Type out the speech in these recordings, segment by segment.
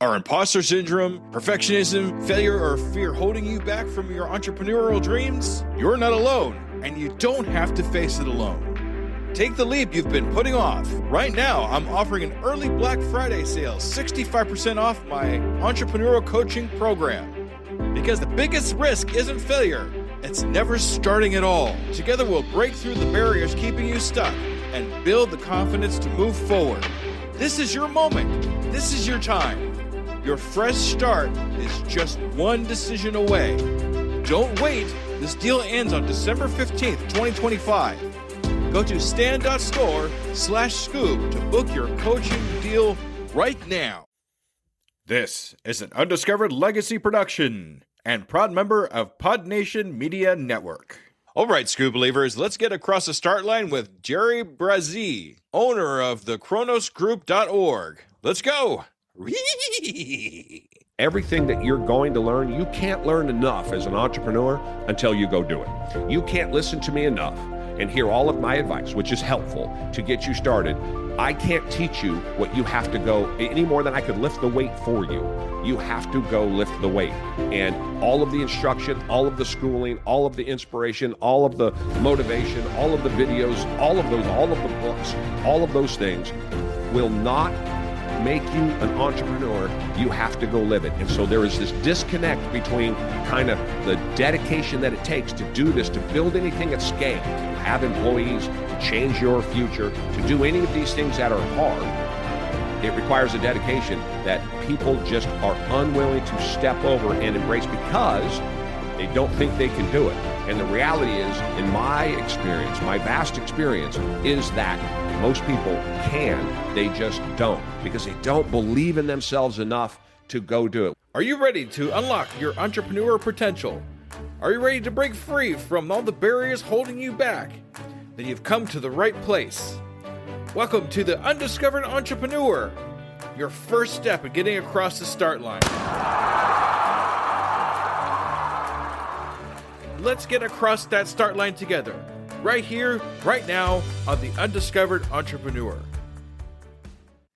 Are imposter syndrome, perfectionism, failure, or fear holding you back from your entrepreneurial dreams? You're not alone, and you don't have to face it alone. Take the leap you've been putting off. Right now, I'm offering an early Black Friday sale, 65% off my entrepreneurial coaching program. Because the biggest risk isn't failure, it's never starting at all. Together, we'll break through the barriers keeping you stuck and build the confidence to move forward. This is your moment. This is your time. Your fresh start is just one decision away. Don't wait. This deal ends on December 15th, 2025. Go to stand.store/scoop to book your coaching deal right now. This is an Undiscovered Legacy production and proud member of Pod Nation Media Network. All right, Scoop Believers, let's get across the start line with Jerry Brazie, owner of the kronosgroup.org. Let's go. Everything that you're going to learn, you can't learn enough as an entrepreneur until you go do it. You can't listen to me enough and hear all of my advice, which is helpful to get you started. I can't teach you what you have to go any more than I could lift the weight for you. You have to go lift the weight. And all of the instruction, all of the schooling, all of the inspiration, all of the motivation, all of the videos, all of the books, all of those things will not make you an entrepreneur. You have to go live it. And so there is this disconnect between kind of the dedication that it takes to do this, to build anything at scale, to have employees, to change your future, to do any of these things that are hard. It requires a dedication that people just are unwilling to step over and embrace because they don't think they can do it. And the reality is, in my experience, my vast experience, is that most people can, they just don't, because they don't believe in themselves enough to go do it. Are you ready to unlock your entrepreneur potential? Are you ready to break free from all the barriers holding you back? Then you've come to the right place. Welcome to the Undiscovered Entrepreneur, your first step in getting across the start line. Let's get across that start line together. Right here, right now, on the Undiscovered Entrepreneur.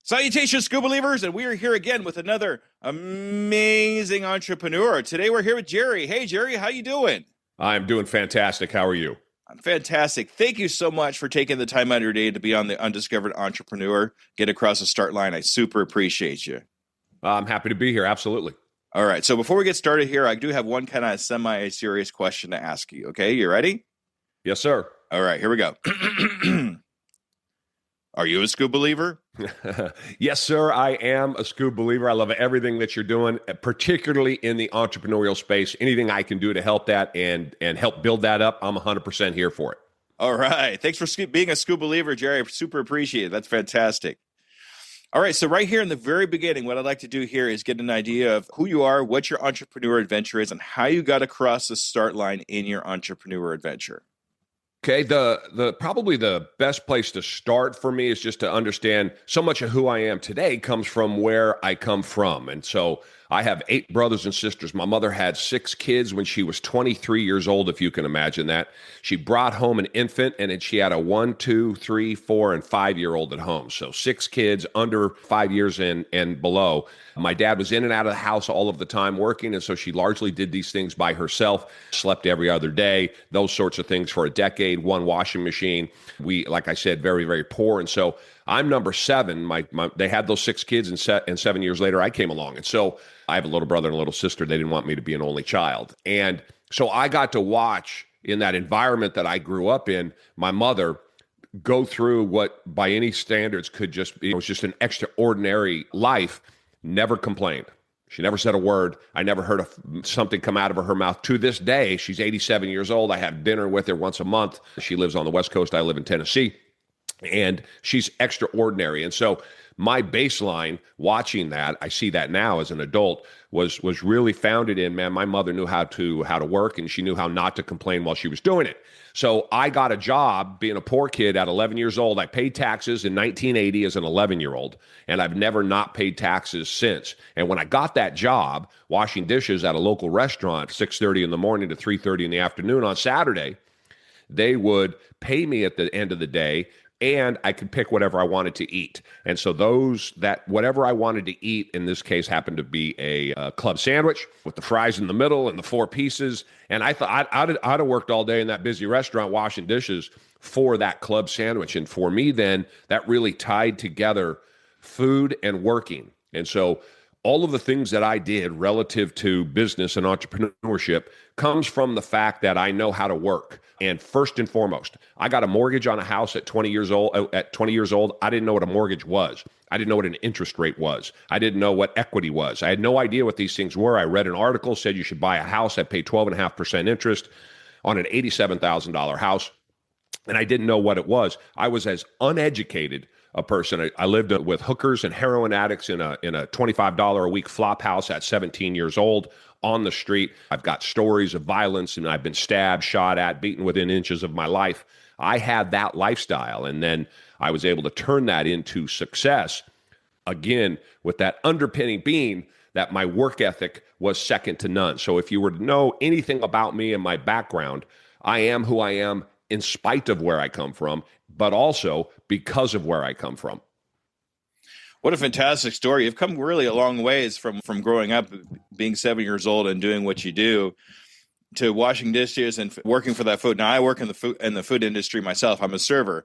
Salutations, Scoop Believers, and we are here again with another amazing entrepreneur. Today we're here with Jerry. Hey, Jerry, how you doing? I'm doing fantastic. How are you? I'm fantastic. Thank you so much for taking the time out of your day to be on the Undiscovered Entrepreneur. Get across the start line. I super appreciate you. I'm happy to be here. Absolutely. All right. So before we get started here, I do have one kind of semi-serious question to ask you. Okay, you ready? Yes, sir. All right, here we go. Are you a Scoop Believer? Yes, sir. I am a Scoop Believer. I love everything that you're doing, particularly in the entrepreneurial space. Anything I can do to help that and help build that up, I'm 100% here for it. All right. Thanks for being a Scoop Believer, Jerry. I super appreciate it. That's fantastic. All right. So right here in the very beginning, what I'd like to do here is get an idea of who you are, what your entrepreneur adventure is, and how you got across the start line in your entrepreneur adventure. Okay, the probably the best place to start for me is just to understand so much of who I am today comes from where I come from. And so I have 8 brothers and sisters. My mother had 6 kids when she was 23 years old, if you can imagine that. She brought home an infant, and then she had a 1, 2, 3, 4, and 5-year-old at home. So 6 kids under 5 years and below. My dad was in and out of the house all of the time working, and so she largely did these things by herself, slept every other day, those sorts of things for a decade, 1 washing machine. We, like I said, very, very poor. And so I'm number 7. They had those 6 kids, and 7 years later, I came along. And so I have a little brother and a little sister. They didn't want me to be an only child. And so I got to watch in that environment that I grew up in, my mother go through what by any standards could just be, it was just an extraordinary life, never complained. She never said a word. I never heard something come out of her mouth. To this day, she's 87 years old. I have dinner with her once a month. She lives on the West Coast. I live in Tennessee. And she's extraordinary. And so my baseline watching that, I see that now as an adult, was really founded in, man, my mother knew how to work, and she knew how not to complain while she was doing it. So I got a job being a poor kid at 11 years old. I paid taxes in 1980 as an 11-year-old, and I've never not paid taxes since. And when I got that job washing dishes at a local restaurant, 6:30 in the morning to 3:30 in the afternoon on Saturday, they would pay me at the end of the day and I could pick whatever I wanted to eat. And so whatever I wanted to eat, in this case, happened to be a club sandwich with the fries in the middle and the 4 pieces. And I thought I'd have worked all day in that busy restaurant washing dishes for that club sandwich. And for me, then that really tied together food and working. And so all of the things that I did relative to business and entrepreneurship comes from the fact that I know how to work. And first and foremost, I got a mortgage on a house at 20 years old. At 20 years old, I didn't know what a mortgage was. I didn't know what an interest rate was. I didn't know what equity was. I had no idea what these things were. I read an article, said you should buy a house. I paid 12.5% interest on an $87,000 house. And I didn't know what it was. I was as uneducated a person. I lived with hookers and heroin addicts in a $25 a week flophouse at 17 years old on the street. I've got stories of violence, and I've been stabbed, shot at, beaten within inches of my life. I had that lifestyle, and then I was able to turn that into success, again, with that underpinning being that my work ethic was second to none. So if you were to know anything about me and my background, I am who I am in spite of where I come from, but also because of where I come from. What a fantastic story. You've come really a long ways from growing up, being 7 years old and doing what you do, to washing dishes and working for that food. Now, I work in the food industry myself. I'm a server,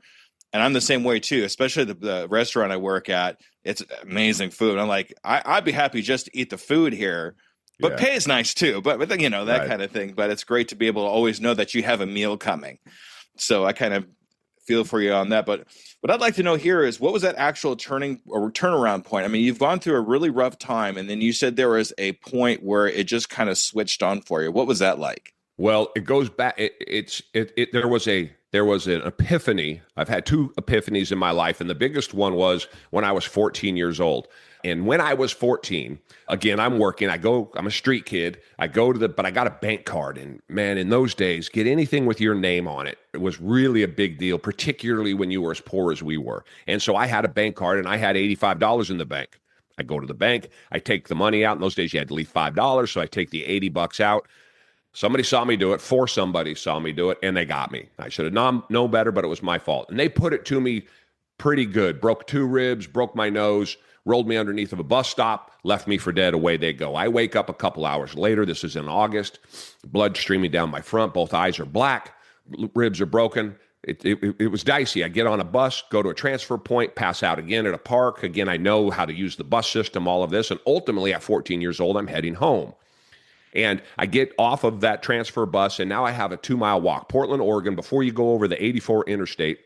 and I'm the same way too, especially the restaurant I work at. It's amazing food. I'm like, I'd be happy just to eat the food here, but pay is nice too. But that right. Kind of thing. But it's great to be able to always know that you have a meal coming. So I kind of feel for you on that. But what I'd like to know here is, what was that actual turnaround point? I mean, you've gone through a really rough time, and then you said there was a point where it just kind of switched on for you. What was that like? Well, it goes back. There was an epiphany. I've had 2 epiphanies in my life, and the biggest one was when I was 14 years old. And when I was 14, again, I'm working. I'm a street kid. But I got a bank card. And man, in those days, get anything with your name on it. It was really a big deal, particularly when you were as poor as we were. And so I had a bank card, and I had $85 in the bank. I go to the bank. I take the money out. In those days, you had to leave $5. So I take the $80 out. Somebody saw me do it. 4 somebody saw me do it, and they got me. I should have known better, but it was my fault. And they put it to me pretty good. Broke 2 ribs, broke my nose, rolled me underneath of a bus stop, left me for dead. Away they go. I wake up a couple hours later. This is in August. Blood streaming down my front. Both eyes are black. Ribs are broken. It was dicey. I get on a bus, go to a transfer point, pass out again at a park. Again, I know how to use the bus system, all of this. And ultimately, at 14 years old, I'm heading home. And I get off of that transfer bus, and now I have a 2-mile walk. Portland, Oregon, before you go over the 84 interstate,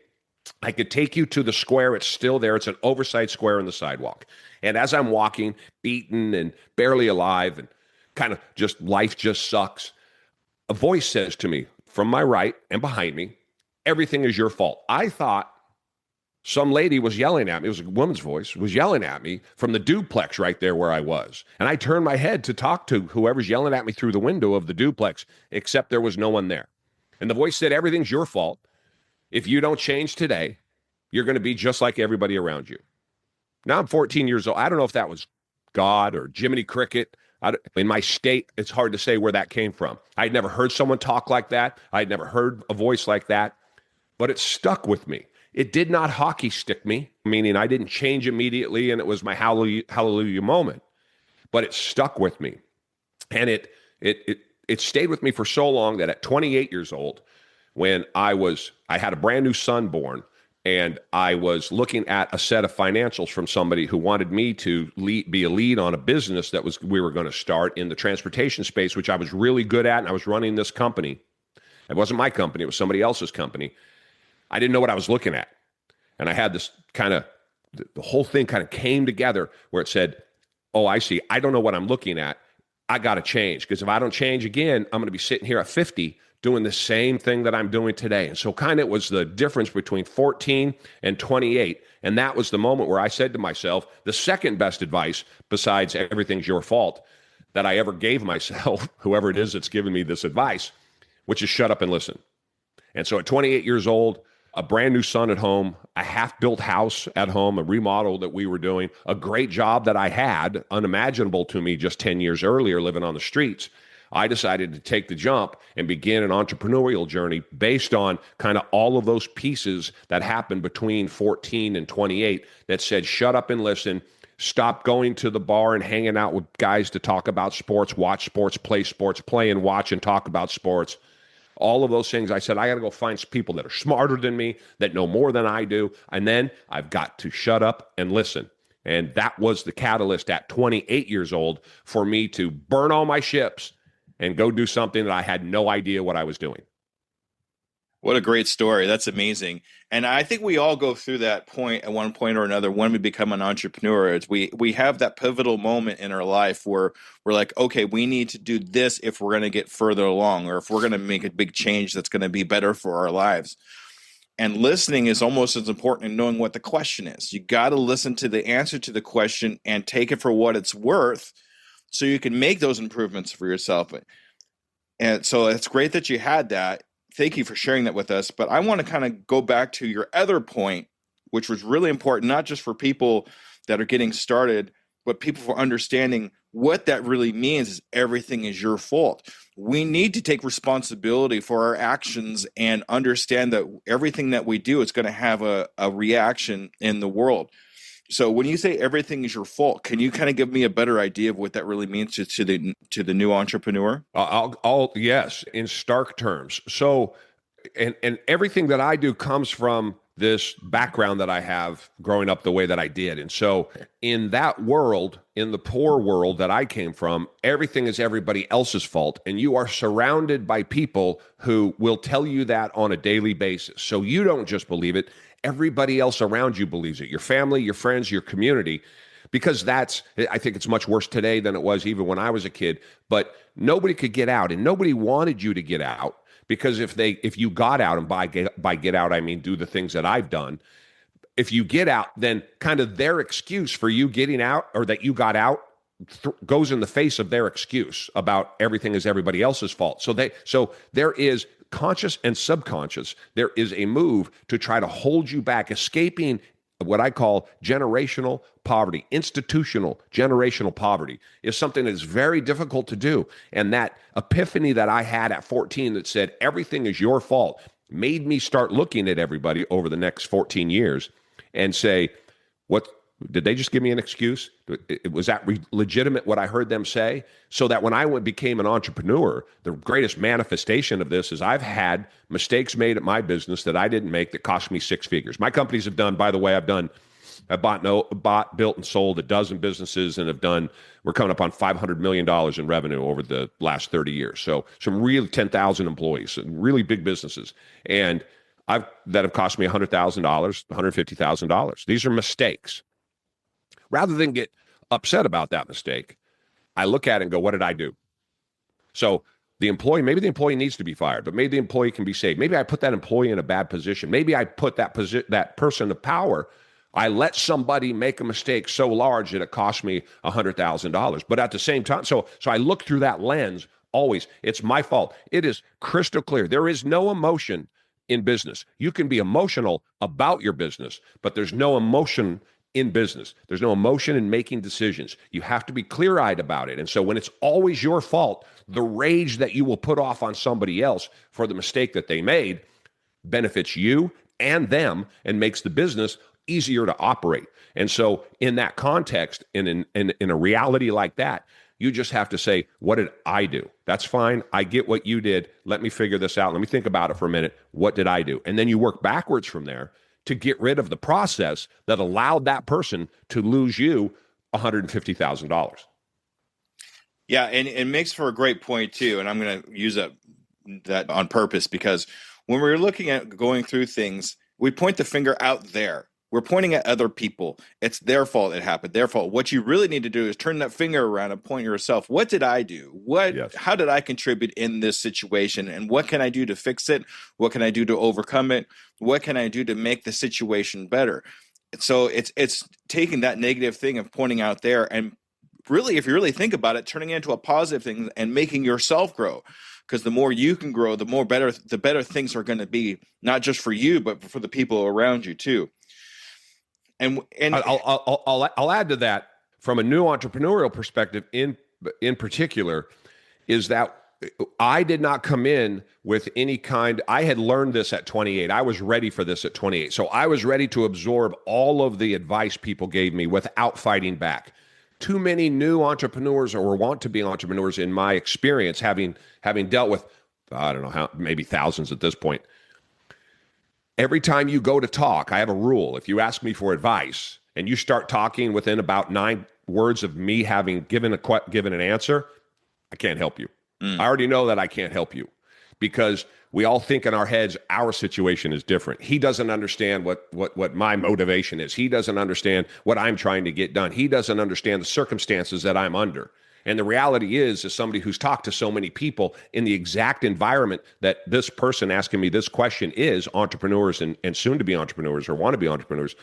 I could take you to the square. It's still there. It's an oversized square in the sidewalk. And as I'm walking, beaten and barely alive, and kind of just life just sucks, a voice says to me from my right and behind me, "Everything is your fault." I thought some lady was yelling at me. It was a woman's voice, was yelling at me from the duplex right there where I was. And I turned my head to talk to whoever's yelling at me through the window of the duplex, except there was no one there. And the voice said, "Everything's your fault. If you don't change today, you're going to be just like everybody around you." Now I'm 14 years old. I don't know if that was God or Jiminy Cricket. In my state, it's hard to say where that came from. I'd never heard someone talk like that. I'd never heard a voice like that, but it stuck with me. It did not hockey stick me, meaning I didn't change immediately and it was my hallelujah moment, but it stuck with me. And it stayed with me for so long that at 28 years old, when I had a brand new son born, and I was looking at a set of financials from somebody who wanted me to be a lead on a business that we were going to start in the transportation space, which I was really good at, and I was running this company. It wasn't my company. It was somebody else's company. I didn't know what I was looking at. And I had this the whole thing kind of came together where it said, oh, I see. I don't know what I'm looking at. I got to change, because if I don't change again, I'm going to be sitting here at 50 doing the same thing that I'm doing today. And so kind of it was the difference between 14 and 28. And that was the moment where I said to myself, the second best advice besides "everything's your fault" that I ever gave myself, whoever it is that's giving me this advice, which is shut up and listen. And so at 28 years old, a brand new son at home, a half-built house at home, a remodel that we were doing, a great job that I had, unimaginable to me just 10 years earlier, living on the streets. I decided to take the jump and begin an entrepreneurial journey based on kind of all of those pieces that happened between 14 and 28 that said, shut up and listen. Stop going to the bar and hanging out with guys to talk about sports, watch sports, play and watch and talk about sports. All of those things. I said, I got to go find some people that are smarter than me, that know more than I do. And then I've got to shut up and listen. And that was the catalyst at 28 years old for me to burn all my ships and go do something that I had no idea what I was doing. What a great story. That's amazing. And I think we all go through that point at one point or another when we become an entrepreneur. It's we have that pivotal moment in our life where we're like, okay, we need to do this if we're going to get further along, or if we're going to make a big change that's going to be better for our lives. And listening is almost as important in knowing what the question is. You got to listen to the answer to the question and take it for what it's worth so you can make those improvements for yourself. And so it's great that you had that. Thank you for sharing that with us. But I want to kind of go back to your other point, which was really important, not just for people that are getting started, but people for understanding what that really means is everything is your fault. We need to take responsibility for our actions and understand that everything that we do is going to have a reaction in the world. So when you say everything is your fault, can you kind of give me a better idea of what that really means to the new entrepreneur? Yes, in stark terms. So, and everything that I do comes from this background that I have growing up the way that I did. And so in that world, in the poor world that I came from, everything is everybody else's fault. And you are surrounded by people who will tell you that on a daily basis. So you don't just believe it. Everybody else around you believes it. Your family, your friends, your community, because I think it's much worse today than it was even when I was a kid, but nobody could get out and nobody wanted you to get out, because if you got out, and by get out, I mean, do the things that I've done. If you get out, then kind of their excuse for you getting out, or that you got out, goes in the face of their excuse about everything is everybody else's fault. So there is conscious and subconscious, there is a move to try to hold you back, escaping what I call generational poverty. Institutional generational poverty is something that is very difficult to do. And that epiphany that I had at 14 that said everything is your fault made me start looking at everybody over the next 14 years and say, what did they just give me an excuse? Was that legitimate what I heard them say? So that when I became an entrepreneur, the greatest manifestation of this is I've had mistakes made at my business that I didn't make that cost me six figures. My companies have done, by the way, I bought, built, and sold a dozen businesses, and we're coming up on $500 million in revenue over the last 30 years. So some real 10,000 employees, really big businesses. And that have cost me $100,000, $150,000. These are mistakes. Rather than get upset about that mistake, I look at it and go, what did I do? So maybe the employee needs to be fired, but maybe the employee can be saved. Maybe I put that employee in a bad position. Maybe I put that person of power. I let somebody make a mistake so large that it cost me $100,000. But at the same time, so I look through that lens always. It's my fault. It is crystal clear. There is no emotion in business. You can be emotional about your business, but there's no emotion in business. There's no emotion in making decisions. You have to be clear-eyed about it. And so when it's always your fault, the rage that you will put off on somebody else for the mistake that they made benefits you and them and makes the business easier to operate. And so in that context, in a reality like that, you just have to say, what did I do? That's fine. I get what you did. Let me figure this out. Let me think about it for a minute. What did I do? And then you work backwards from there to get rid of the process that allowed that person to lose you $150,000. Yeah, and it makes for a great point too. And I'm going to use that on purpose, because when we're looking at going through things, we point the finger out there. We're pointing at other people. It's their fault it happened, their fault. What you really need to do is turn that finger around and point yourself. What did I do? Yes. How did I contribute in this situation? And what can I do to fix it? What can I do to overcome it? What can I do to make the situation better? So it's taking that negative thing and pointing out there, and really, if you really think about it, turning it into a positive thing and making yourself grow. Because the more you can grow, the better things are going to be, not just for you, but for the people around you too. And I'll add to that from a new entrepreneurial perspective in particular. is that I did not come in with any kind. I had learned this at 28. I was ready for this at 28. So I was ready to absorb all of the advice people gave me without fighting back. Too many new entrepreneurs or want to be entrepreneurs, in my experience, having dealt with, I don't know how, maybe thousands at this point. Every time you go to talk, I have a rule. If you ask me for advice and you start talking within about 9 words of me having given an answer, I can't help you. I already know that I can't help you, because we all think in our heads our situation is different. He doesn't understand what my motivation is. He doesn't understand what I'm trying to get done. He doesn't understand the circumstances that I'm under. And the reality is, as somebody who's talked to so many people in the exact environment that this person asking me this question is, entrepreneurs and soon to be entrepreneurs or want to be entrepreneurs,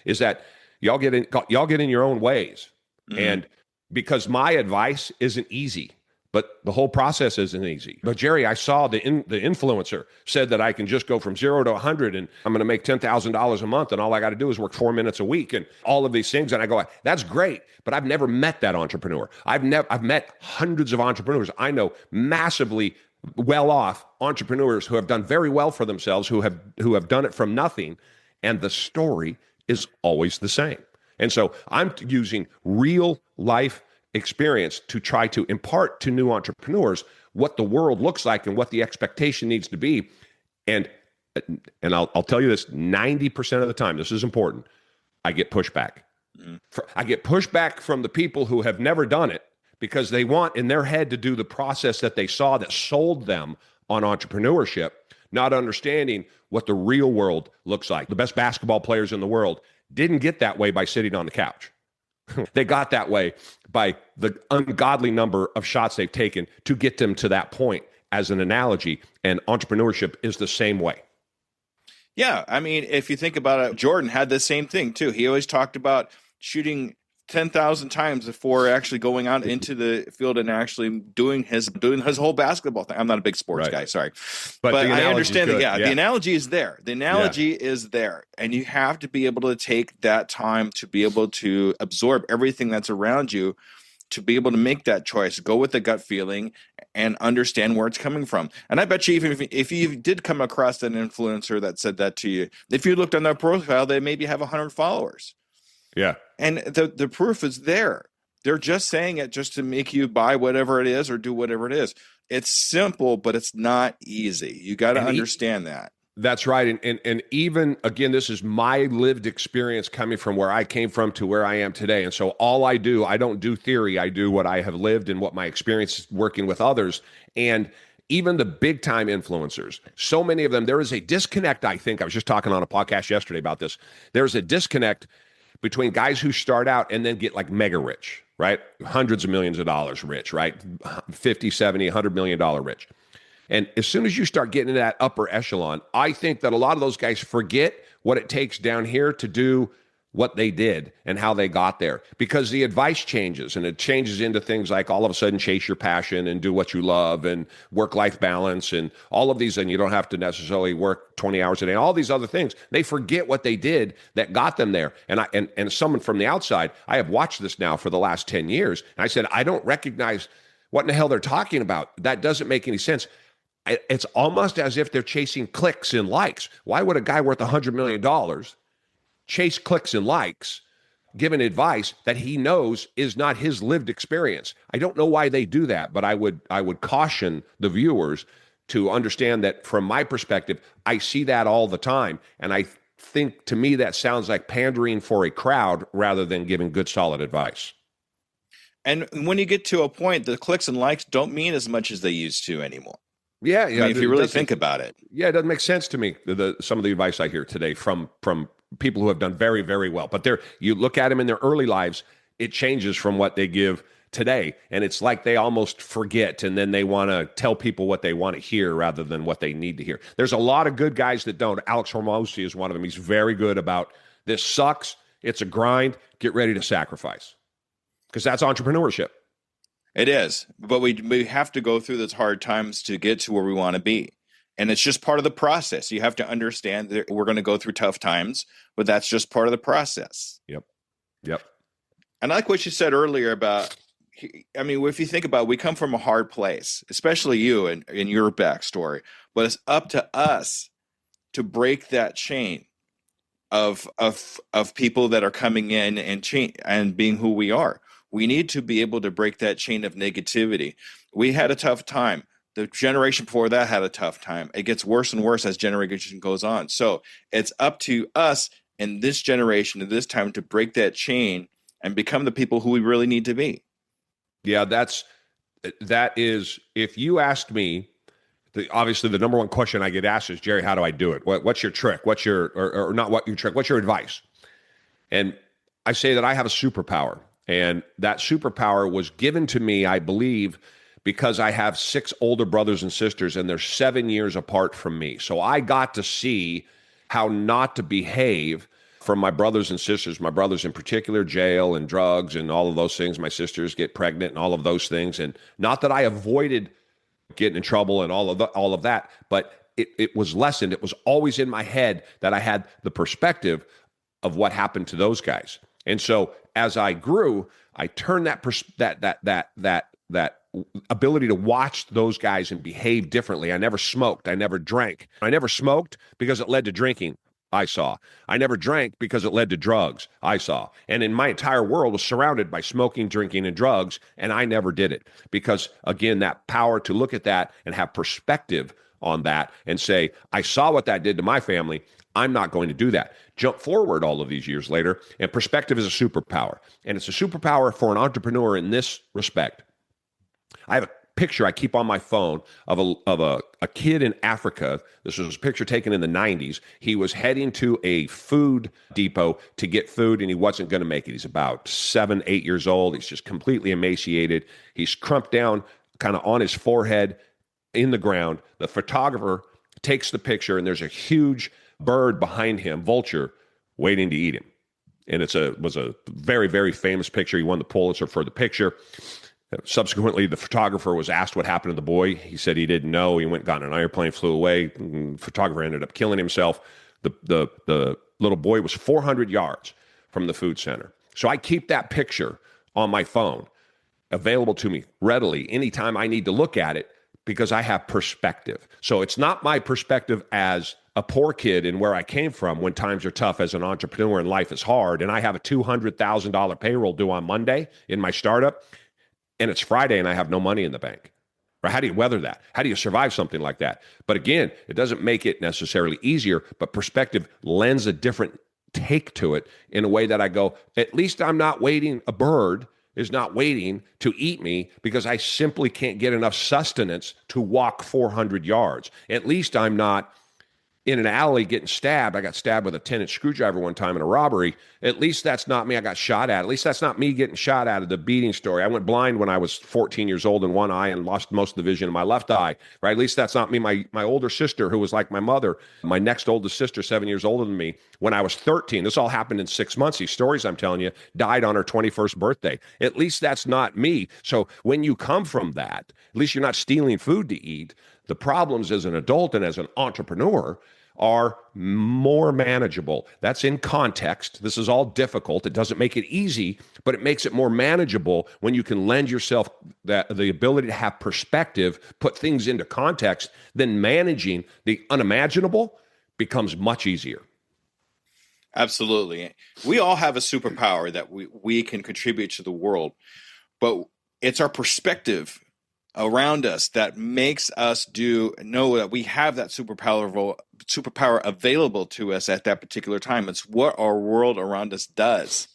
is that y'all get in your own ways. And because my advice isn't easy, but the whole process isn't easy. But Jerry, I saw the influencer said that I can just go from 0 to 100 and I'm going to make $10,000 a month and all I got to do is work 4 minutes a week and all of these things. And I go, that's great, but I've never met that entrepreneur. I've met hundreds of entrepreneurs. I know massively well-off entrepreneurs who have done very well for themselves, who have done it from nothing, and the story is always the same. And so I'm using real life experience to try to impart to new entrepreneurs what the world looks like and what the expectation needs to be. And I'll tell you this, 90% of the time, this is important, I get pushback. I get pushback from the people who have never done it because they want in their head to do the process that they saw that sold them on entrepreneurship, not understanding what the real world looks like. The best basketball players in the world didn't get that way by sitting on the couch. They got that way by the ungodly number of shots they've taken to get them to that point, as an analogy. And entrepreneurship is the same way. Yeah. I mean, if you think about it, Jordan had the same thing too. He always talked about shooting 10,000 times before actually going out into the field and actually doing his whole basketball thing. I'm not a big sports guy, sorry. But I understand that, the analogy is there. The analogy is there. And you have to be able to take that time to be able to absorb everything that's around you, to be able to make that choice, go with the gut feeling and understand where it's coming from. And I bet you, even if you did come across an influencer that said that to you, if you looked on their profile, they maybe have 100 followers. Yeah. And the proof is there. They're just saying it just to make you buy whatever it is or do whatever it is. It's simple, but it's not easy. You got to understand that. That's right. And even, again, this is my lived experience coming from where I came from to where I am today. And so all I don't do theory. I do what I have lived and what my experience is working with others. And even the big time influencers, so many of them, there is a disconnect. I think I was just talking on a podcast yesterday about this. There's a disconnect between guys who start out and then get like mega rich, right? Hundreds of millions of dollars rich, right? 50, 70, $100 million rich. And as soon as you start getting into that upper echelon, I think that a lot of those guys forget what it takes down here to do what they did and how they got there, because the advice changes, and it changes into things like all of a sudden chase your passion and do what you love and work-life balance and all of these, and you don't have to necessarily work 20 hours a day, all these other things. They forget what they did that got them there. And someone from the outside, I have watched this now for the last 10 years, and I said, I don't recognize what in the hell they're talking about. That doesn't make any sense. It's almost as if they're chasing clicks and likes. Why would a guy worth $100 million chase clicks and likes, given advice that he knows is not his lived experience? I don't know why they do that, but I would caution the viewers to understand that from my perspective, I see that all the time. And I think, to me, that sounds like pandering for a crowd rather than giving good, solid advice. And when you get to a point, the clicks and likes don't mean as much as they used to anymore. Yeah. I mean, if you really think about it. Yeah, it doesn't make sense to me, some of the advice I hear today from people who have done very, very well. But you look at them in their early lives, it changes from what they give today. And it's like they almost forget, and then they want to tell people what they want to hear rather than what they need to hear. There's a lot of good guys that don't. Alex Hormozi is one of them. He's very good about, this sucks, it's a grind, get ready to sacrifice. Because that's entrepreneurship. It is. But we have to go through those hard times to get to where we want to be. And it's just part of the process. You have to understand that we're going to go through tough times, but that's just part of the process. Yep. And I like what you said earlier about I mean, if you think about it, we come from a hard place, especially you and in your backstory, but it's up to us to break that chain of people that are coming in and change and being who we are. We need to be able to break that chain of negativity. We had a tough time. The generation before that had a tough time. It gets worse and worse as generation goes on. So it's up to us in this generation, at this time, to break that chain and become the people who we really need to be. Yeah, that is, if you asked me, obviously the number one question I get asked is, Jerry, how do I do it? What's your trick? What's your, or not what your trick, what's your advice? And I say that I have a superpower, and that superpower was given to me, I believe, because I have 6 older brothers and sisters, and they're 7 years apart from me. So I got to see how not to behave from my brothers and sisters, my brothers in particular, jail and drugs and all of those things. My sisters get pregnant and all of those things. And not that I avoided getting in trouble and all of that, but it was lessened. It was always in my head that I had the perspective of what happened to those guys. And so as I grew, I turned that ability to watch those guys and behave differently. I never smoked. I never drank. I never smoked because it led to drinking. I saw. I never drank because it led to drugs. I saw. And in my entire world was surrounded by smoking, drinking, and drugs, and I never did it because, again, that power to look at that and have perspective on that and say, I saw what that did to my family. I'm not going to do that. Jump forward all of these years later, and perspective is a superpower. And it's a superpower for an entrepreneur in this respect. I have a picture I keep on my phone of a kid in Africa. This was a picture taken in the 90s. He was heading to a food depot to get food, and he wasn't going to make it. He's about 7, 8 years old. He's just completely emaciated. He's crumped down kind of on his forehead in the ground. The photographer takes the picture, and there's a huge bird behind him, vulture, waiting to eat him. And was a very, very famous picture. He won the Pulitzer for the picture. Subsequently, the photographer was asked what happened to the boy. He said he didn't know. He went, got in an airplane, flew away. The photographer ended up killing himself. The little boy was 400 yards from the food center. So I keep that picture on my phone, available to me readily anytime I need to look at it, because I have perspective. So it's not my perspective as a poor kid and where I came from when times are tough as an entrepreneur and life is hard, and I have a $200,000 payroll due on Monday in my startup, and it's Friday and I have no money in the bank. Or how do you weather that? How do you survive something like that? But again, it doesn't make it necessarily easier, but perspective lends a different take to it in a way that I go, at least I'm not waiting. A bird is not waiting to eat me because I simply can't get enough sustenance to walk 400 yards. At least I'm not in an alley getting stabbed. I got stabbed with a 10-inch screwdriver one time in a robbery. At least that's not me. I got shot at. At least that's not me getting shot at. The beating story. I went blind when I was 14 years old in one eye and lost most of the vision in my left eye. Right? At least that's not me. My older sister, who was like my mother, my next oldest sister, 7 years older than me, when I was 13, this all happened in 6 months. These stories I'm telling you, died on her 21st birthday. At least that's not me. So when you come from that, at least you're not stealing food to eat. The problems as an adult and as an entrepreneur are more manageable. That's in context. This is all difficult. It doesn't make it easy, but it makes it more manageable when you can lend yourself the ability to have perspective, put things into context. Then managing the unimaginable becomes much easier. Absolutely. We all have a superpower that we can contribute to the world, but it's our perspective around us that makes us know that we have that superpower available to us at that particular time. It's what our world around us does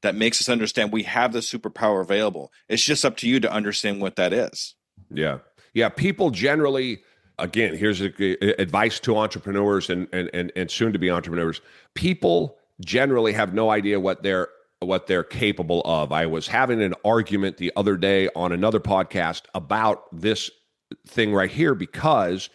that makes us understand we have the superpower available. It's just up to you to understand what that is. Yeah. People generally, again, here's advice to entrepreneurs and soon to be entrepreneurs. People generally have no idea what they're capable of. I was having an argument the other day on another podcast about this thing right here, because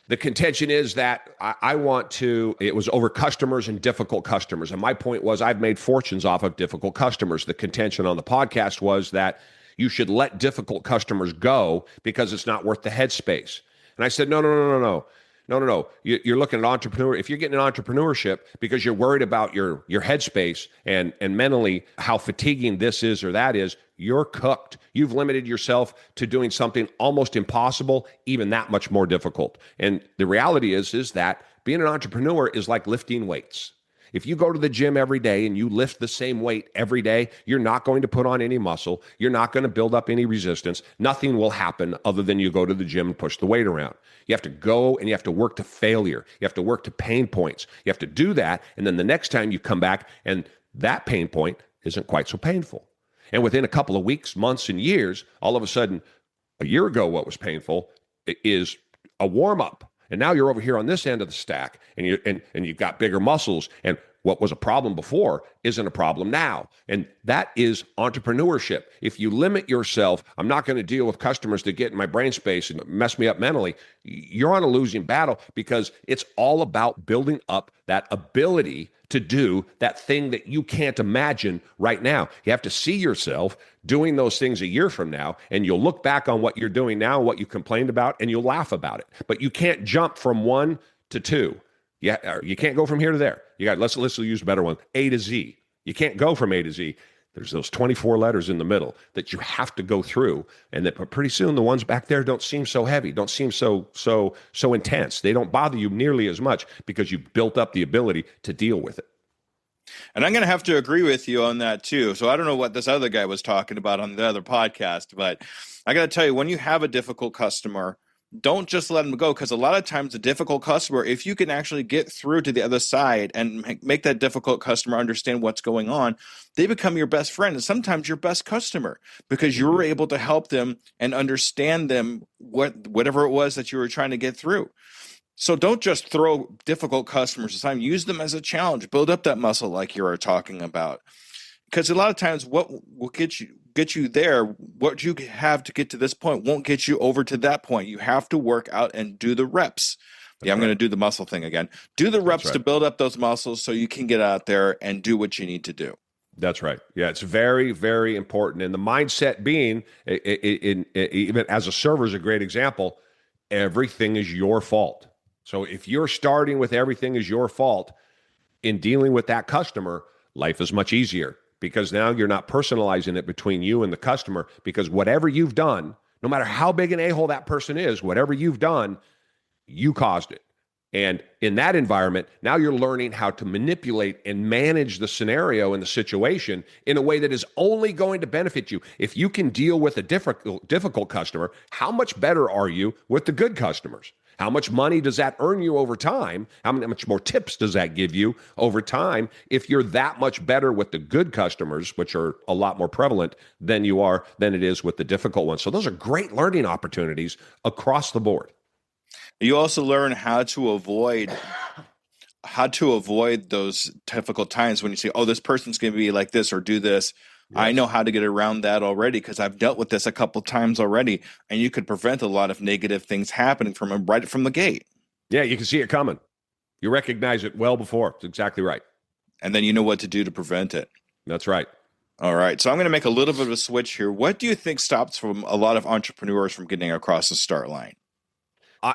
the contention is that it was over customers and difficult customers. And my point was, I've made fortunes off of difficult customers. The contention on the podcast was that you should let difficult customers go because it's not worth the headspace. And I said, no. No. You're looking at entrepreneur. If you're getting an entrepreneurship because you're worried about your headspace and mentally how fatiguing this is or that is, you're cooked. You've limited yourself to doing something almost impossible, even that much more difficult. And the reality is that being an entrepreneur is like lifting weights. If you go to the gym every day and you lift the same weight every day, you're not going to put on any muscle. You're not going to build up any resistance. Nothing will happen other than you go to the gym and push the weight around. You have to go and you have to work to failure. You have to work to pain points. You have to do that. And then the next time you come back and that pain point isn't quite so painful. And within a couple of weeks, months, and years, all of a sudden, a year ago, what was painful is a warm up. And now you're over here on this end of the stack and you've got bigger muscles. And what was a problem before isn't a problem now. And that is entrepreneurship. If you limit yourself, I'm not going to deal with customers that get in my brain space and mess me up mentally. You're on a losing battle because it's all about building up that ability to do that thing that you can't imagine right now. You have to see yourself doing those things a year from now, and you'll look back on what you're doing now, what you complained about, and you'll laugh about it. But you can't jump from 1 to 2. You can't go from here to there. You got let's use a better one, A to Z. You can't go from A to Z. There's those 24 letters in the middle that you have to go through, and that pretty soon the ones back there don't seem so heavy, don't seem so intense. They don't bother you nearly as much because you've built up the ability to deal with it. And I'm going to have to agree with you on that too. So I don't know what this other guy was talking about on the other podcast, but I got to tell you, when you have a difficult customer, don't just let them go, because a lot of times the difficult customer, if you can actually get through to the other side and make that difficult customer understand what's going on, they become your best friend and sometimes your best customer, because you're able to help them and understand them whatever it was that you were trying to get through. So don't just throw difficult customers aside. Use them as a challenge. Build up that muscle like you were talking about. Because a lot of times what will get you there, what you have to get to this point won't get you over to that point. You have to work out and do the reps. Yeah, I'm going to do the muscle thing again. Do the reps to build up those muscles so you can get out there and do what you need to do. That's right. Yeah, it's very, very important. And the mindset being, even as a server is a great example, everything is your fault. So if you're starting with everything is your fault in dealing with that customer, life is much easier, because now you're not personalizing it between you and the customer, because whatever you've done, no matter how big an a-hole that person is, whatever you've done, you caused it. And in that environment, now you're learning how to manipulate and manage the scenario and the situation in a way that is only going to benefit you. If you can deal with a difficult customer, how much better are you with the good customers? How much money does that earn you over time? How much more tips does that give you over time if you're that much better with the good customers, which are a lot more prevalent than it is with the difficult ones? So those are great learning opportunities across the board. You also learn how to avoid those difficult times when you say, oh, this person's going to be like this or do this. Yes. I know how to get around that already because I've dealt with this a couple times already, and you could prevent a lot of negative things happening right from the gate. Yeah, you can see it coming. You recognize it well before. It's exactly right. And then you know what to do to prevent it. That's right. All right. So I'm going to make a little bit of a switch here. What do you think stops from a lot of entrepreneurs from getting across the start line?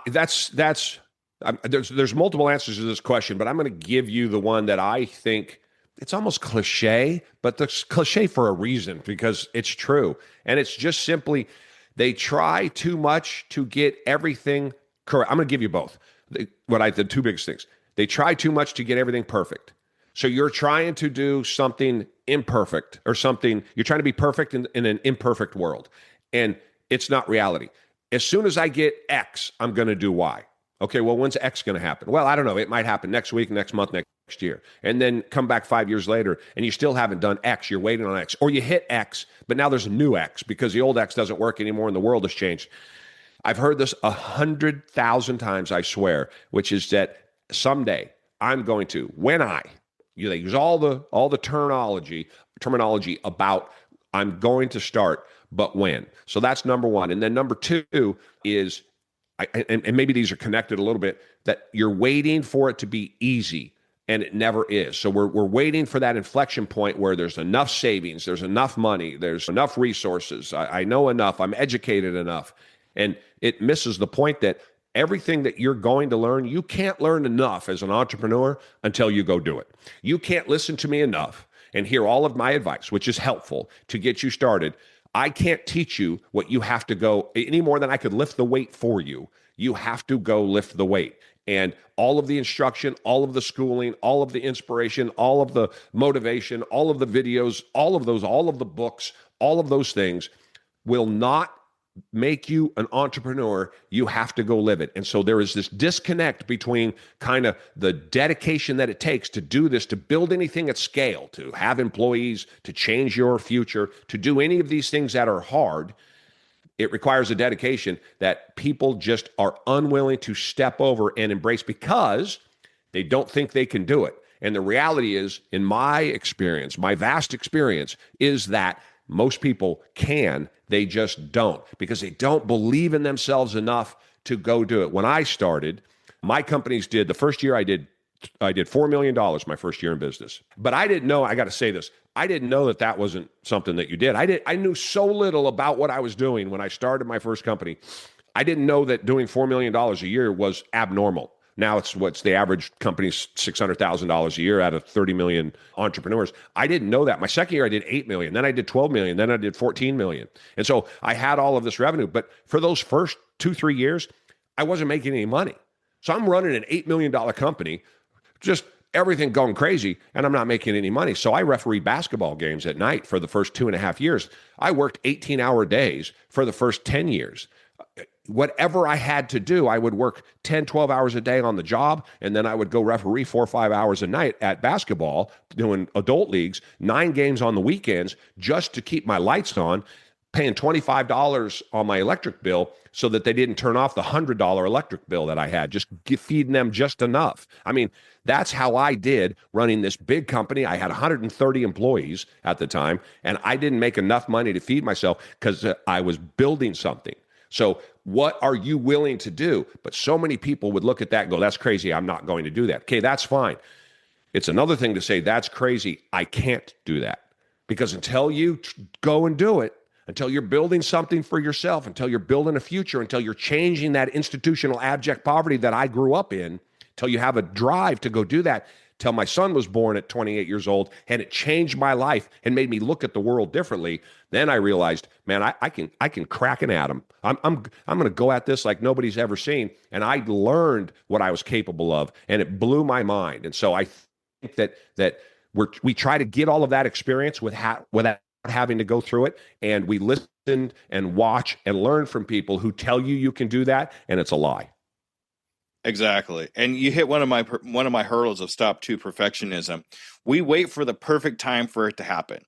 There's multiple answers to this question, but I'm going to give you the one that I think it's almost cliche, but it's cliche for a reason, because it's true. And it's just simply, they try too much to get everything correct. I'm going to give you both. The two biggest things. They try too much to get everything perfect. So you're trying to do something imperfect or something, you're trying to be perfect in an imperfect world. And it's not reality. As soon as I get X, I'm going to do Y. Okay, well, when's X going to happen? Well, I don't know. It might happen next week, next month, next year. And then come back 5 years later and you still haven't done X. You're waiting on X. Or you hit X, but now there's a new X because the old X doesn't work anymore and the world has changed. I've heard this 100,000 times, I swear, which is that someday I'm going to, they use all the terminology about I'm going to start, but when. So that's number one. And then number two is, and maybe these are connected a little bit, that you're waiting for it to be easy, and it never is. So we're waiting for that inflection point where there's enough savings, there's enough money, there's enough resources, I know enough, I'm educated enough, and it misses the point that everything that you're going to learn, you can't learn enough as an entrepreneur until you go do it. You can't listen to me enough and hear all of my advice, which is helpful to get you started. I can't teach you what you have to go any more than I could lift the weight for you. You have to go lift the weight. And all of the instruction, all of the schooling, all of the inspiration, all of the motivation, all of the videos, all of the books, all of those things will not make you an entrepreneur. You have to go live it. And so there is this disconnect between kind of the dedication that it takes to do this, to build anything at scale, to have employees, to change your future, to do any of these things that are hard. It requires a dedication that people just are unwilling to step over and embrace because they don't think they can do it. And the reality is, in my experience, my vast experience, is that most people can, they just don't, because they don't believe in themselves enough to go do it. When I started, my companies did, the first year I did $4 million my first year in business. But I didn't know, I got to say this, I didn't know that that wasn't something that you did. I knew so little about what I was doing when I started my first company. I didn't know that doing $4 million a year was abnormal. Now it's what's the average company's $600,000 a year out of 30 million entrepreneurs. I didn't know that. My second year I did 8 million, then I did 12 million, then I did 14 million. And so I had all of this revenue, but for those first 2-3 years, I wasn't making any money. So I'm running an $8 million company, just everything going crazy, and I'm not making any money. So I refereed basketball games at night for the first 2.5 years. I worked 18-hour days for the first 10 years. Whatever I had to do, I would work 10, 12 hours a day on the job, and then I would go referee 4 or 5 hours a night at basketball, doing adult leagues, 9 games on the weekends, just to keep my lights on, paying $25 on my electric bill so that they didn't turn off the $100 electric bill that I had, just feeding them just enough. I mean, that's how I did running this big company. I had 130 employees at the time, and I didn't make enough money to feed myself because I was building something. So what are you willing to do? But so many people would look at that and go, that's crazy. I'm not going to do that. Okay, that's fine. It's another thing to say, that's crazy. I can't do that. Because until you go and do it, until you're building something for yourself, until you're building a future, until you're changing that institutional abject poverty that I grew up in, until you have a drive to go do that, till my son was born at 28 years old, and it changed my life and made me look at the world differently. Then I realized, man, I can crack an atom. I'm going to go at this like nobody's ever seen. And I learned what I was capable of, and it blew my mind. And so I think that we try to get all of that experience without having to go through it, and we listen and watch and learn from people who tell you you can do that, and it's a lie. Exactly. And you hit one of my hurdles of stop to perfectionism. We wait for the perfect time for it to happen.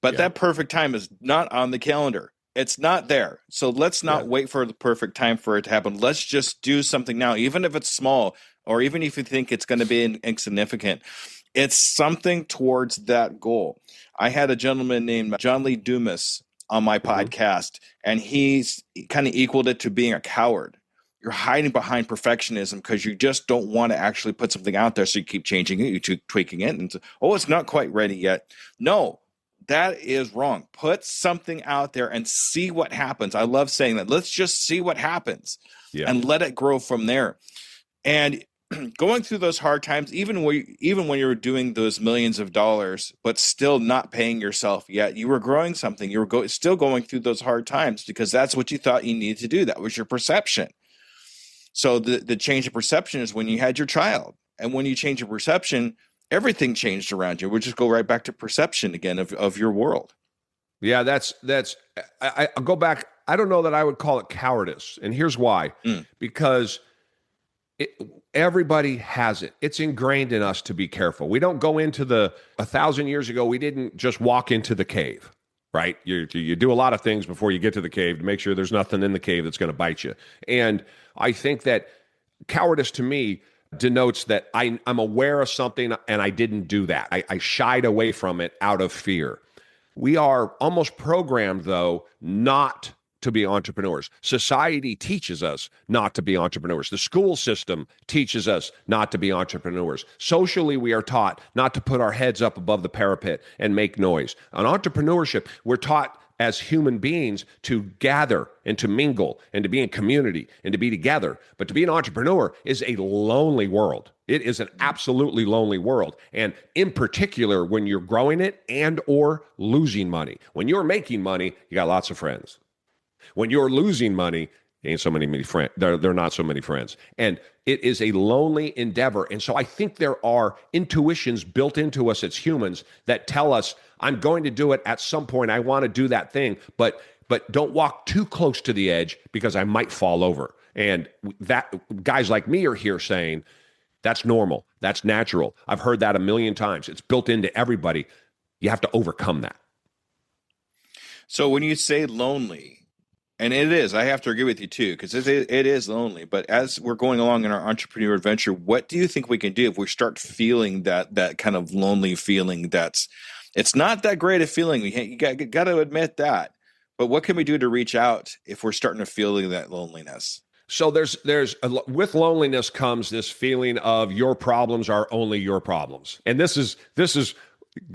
But that perfect time is not on the calendar. It's not there. So let's not wait for the perfect time for it to happen. Let's just do something now, even if it's small, or even if you think it's going to be insignificant. It's something towards that goal. I had a gentleman named John Lee Dumas on my podcast, and he's kind of equaled it to being a coward. You're hiding behind perfectionism because you just don't want to actually put something out there. So you keep changing it, you keep tweaking it, and it's not quite ready yet. No, that is wrong. Put something out there and see what happens. I love saying that. Let's just see what happens and let it grow from there. And going through those hard times, even when you were doing those millions of dollars, but still not paying yourself yet, you were growing something. You were still going through those hard times because that's what you thought you needed to do. That was your perception. So the change of perception is when you had your child. And when you change your perception, everything changed around you. We'll just go right back to perception again of your world. Yeah, I'll go back. I don't know that I would call it cowardice. And here's why. Because everybody has it. It's ingrained in us to be careful. We don't go into 1,000 years ago, we didn't just walk into the cave, right? You do a lot of things before you get to the cave to make sure there's nothing in the cave that's going to bite you. And I think that cowardice to me denotes that I'm aware of something and I didn't do that. I shied away from it out of fear. We are almost programmed, though, not to be entrepreneurs. Society teaches us not to be entrepreneurs. The school system teaches us not to be entrepreneurs. Socially, we are taught not to put our heads up above the parapet and make noise. On entrepreneurship, we're taught as human beings to gather and to mingle and to be in community and to be together. But to be an entrepreneur is a lonely world. It is an absolutely lonely world. And in particular, when you're growing it and or losing money. When you're making money, you got lots of friends. When you're losing money, ain't so many friends. There are not so many friends. And it is a lonely endeavor. And so I think there are intuitions built into us as humans that tell us, I'm going to do it at some point. I want to do that thing, but don't walk too close to the edge because I might fall over. And that guys like me are here saying, that's normal. That's natural. I've heard that a million times. It's built into everybody. You have to overcome that. So when you say lonely, and it is, I have to agree with you too, because it is lonely. But as we're going along in our entrepreneur adventure, what do you think we can do if we start feeling that kind of lonely feeling? It's not that great a feeling. You got to admit that. But what can we do to reach out if we're starting to feeling that loneliness? So with loneliness comes this feeling of your problems are only your problems, and this is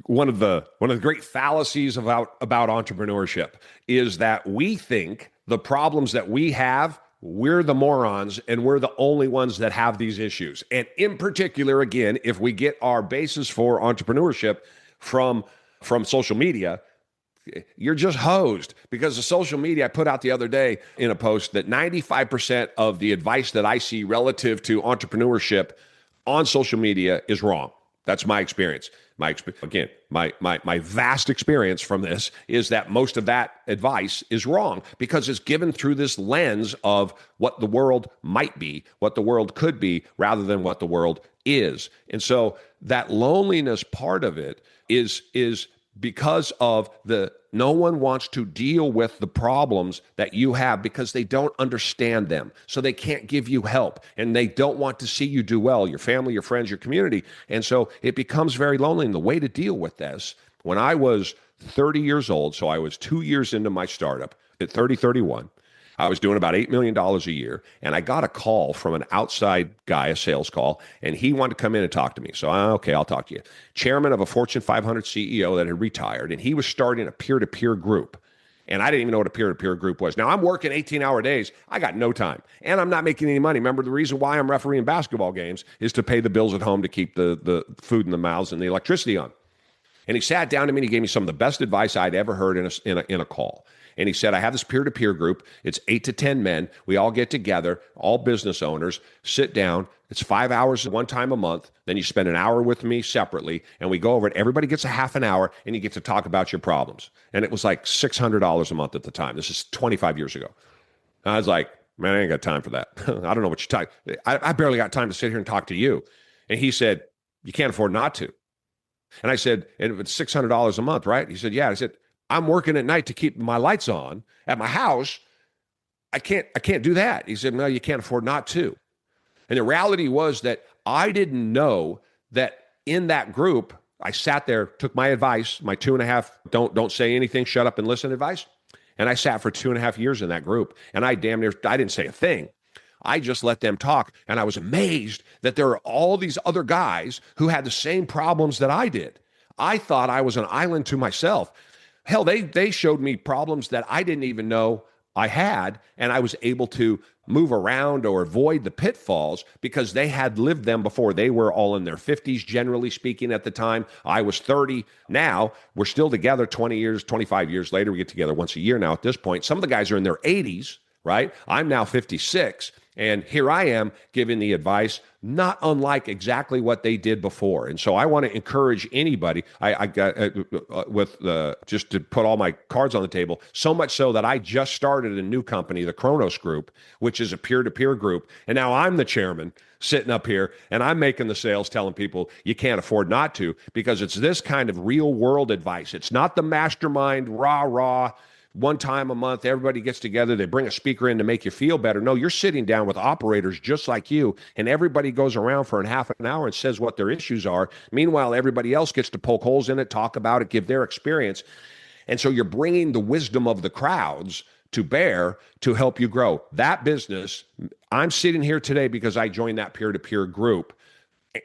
one of the great fallacies about entrepreneurship is that we think the problems that we have, we're the morons and we're the only ones that have these issues. And in particular, again, if we get our basis for entrepreneurship from social media, you're just hosed, because the social media, I put out the other day in a post that 95% of the advice that I see relative to entrepreneurship on social media is wrong. That's my experience. My vast experience from this is that most of that advice is wrong because it's given through this lens of what the world might be, what the world could be, rather than what the world is. And so that loneliness part of it is because of no one wants to deal with the problems that you have because they don't understand them. So they can't give you help and they don't want to see you do well, your family, your friends, your community. And so it becomes very lonely. And the way to deal with this, when I was 30 years old, so I was 2 years into my startup at 31, I was doing about $8 million a year, and I got a call from an outside guy, a sales call, and he wanted to come in and talk to me. So, okay, I'll talk to you. Chairman of a Fortune 500 CEO that had retired, and he was starting a peer-to-peer group. And I didn't even know what a peer-to-peer group was. Now, I'm working 18-hour days. I got no time, and I'm not making any money. Remember, the reason why I'm refereeing basketball games is to pay the bills at home to keep the food in the mouths and the electricity on. And he sat down to me and he gave me some of the best advice I'd ever heard in a call. And he said, I have this peer-to-peer group. It's 8 to 10 men. We all get together, all business owners, sit down. It's 5 hours one time a month. Then you spend an hour with me separately, and we go over it. Everybody gets a half an hour, and you get to talk about your problems. And it was like $600 a month at the time. This is 25 years ago. And I was like, man, I ain't got time for that. I don't know what you're talking. I barely got time to sit here and talk to you. And he said, you can't afford not to. And I said, and it's $600 a month, right? He said, yeah. I said, I'm working at night to keep my lights on at my house. I can't do that. He said, no, you can't afford not to. And the reality was that I didn't know that in that group, I sat there, took my advice, my 2.5, don't say anything, shut up and listen advice. And I sat for 2.5 years in that group. And I didn't say a thing. I just let them talk. And I was amazed that there are all these other guys who had the same problems that I did. I thought I was an island to myself. Hell, they showed me problems that I didn't even know I had, and I was able to move around or avoid the pitfalls because they had lived them before. They were all in their 50s, generally speaking, at the time. I was 30. Now, we're still together 20 years, 25 years later. We get together once a year now at this point. Some of the guys are in their 80s, right? I'm now 56. And here I am giving the advice, not unlike exactly what they did before. And so I want to encourage anybody. I got just to put all my cards on the table, so much so that I just started a new company, the Kronos Group, which is a peer-to-peer group. And now I'm the chairman sitting up here, and I'm making the sales, telling people you can't afford not to, because it's this kind of real world advice. It's not the mastermind, rah, one time a month, everybody gets together, they bring a speaker in to make you feel better. No, you're sitting down with operators just like you, and everybody goes around for a half an hour and says what their issues are. Meanwhile, everybody else gets to poke holes in it, talk about it, give their experience. And so you're bringing the wisdom of the crowds to bear to help you grow. That business, I'm sitting here today because I joined that peer-to-peer group.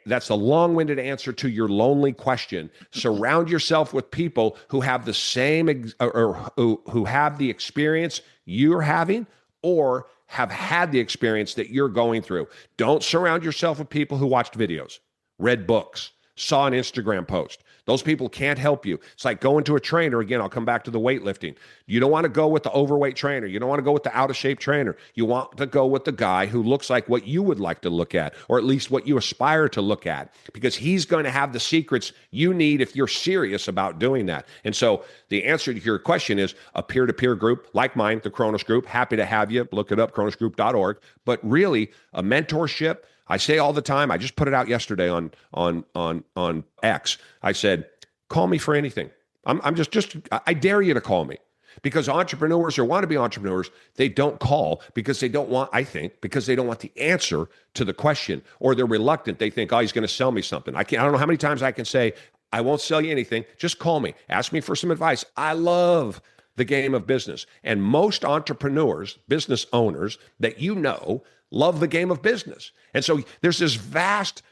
That's a long-winded answer to your lonely question. Surround yourself with people who have the same or who have the experience you're having or have had the experience that you're going through. Don't surround yourself with people who watched videos, read books, saw an Instagram post. Those people can't help you. It's like going to a trainer. Again, I'll come back to the weightlifting. You don't want to go with the overweight trainer. You don't want to go with the out of shape trainer. You want to go with the guy who looks like what you would like to look at, or at least what you aspire to look at, because he's going to have the secrets you need if you're serious about doing that. And so the answer to your question is a peer-to-peer group like mine, the Kronos Group. Happy to have you. Look it up, kronosgroup.org. But really, a mentorship. I say all the time, I just put it out yesterday on X. I said, call me for anything. I dare you to call me, because entrepreneurs or want to be entrepreneurs, they don't call because they don't want, I think, because they don't want the answer to the question, or they're reluctant. They think, oh, he's going to sell me something. I don't know how many times I can say, I won't sell you anything. Just call me. Ask me for some advice. I love the game of business. And most entrepreneurs, business owners that you know, love the game of business. And so there's this vast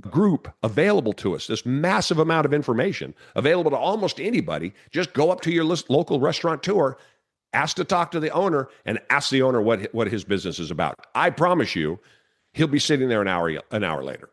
group available to us, this massive amount of information available to almost anybody. Just go up to your local restaurateur, ask to talk to the owner, and ask the owner what his business is about. I promise you, he'll be sitting there an hour later.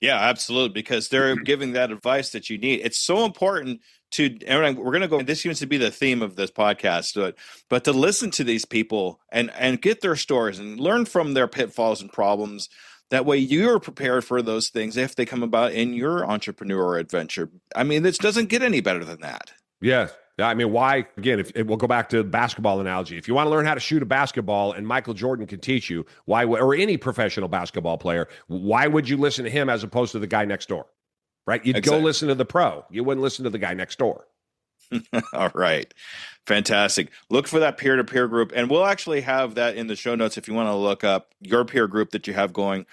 Yeah, absolutely, because they're giving that advice that you need. It's so important to, and we're going to go, this seems to be the theme of this podcast, but to listen to these people and get their stories and learn from their pitfalls and problems. That way you're prepared for those things if they come about in your entrepreneurial adventure. I mean, this doesn't get any better than that. Yeah. I mean, why, again, if we'll go back to the basketball analogy. If you want to learn how to shoot a basketball and Michael Jordan can teach you, why, or any professional basketball player, why would you listen to him as opposed to the guy next door? Right? You'd Go listen to the pro. You wouldn't listen to the guy next door. All right. Fantastic. Look for that peer-to-peer group. And we'll actually have that in the show notes if you want to look up your peer group that you have going.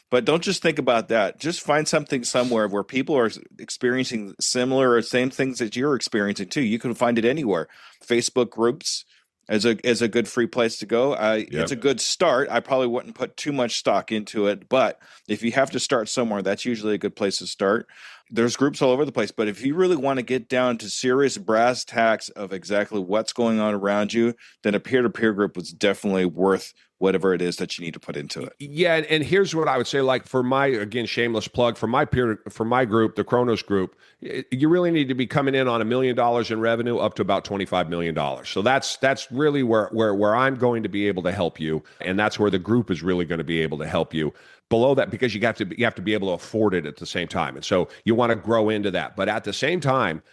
But don't just think about that. Just find something somewhere where people are experiencing similar or same things that you're experiencing too. You can find it anywhere. Facebook groups is a good free place to go. It's a good start. I probably wouldn't put too much stock into it, but if you have to start somewhere, that's usually a good place to start. There's groups all over the place, but if you really want to get down to serious brass tacks of exactly what's going on around you, then a peer-to-peer group was definitely worth whatever it is that you need to put into it. Yeah, and here's what I would say, like for my, again, shameless plug, for my group, the Kronos Group, you really need to be coming in on $1 million in revenue up to about $25 million. So that's really where I'm going to be able to help you, and that's where the group is really going to be able to help you. Below that, because you have to be able to afford it at the same time. And so you want to grow into that. But at the same time,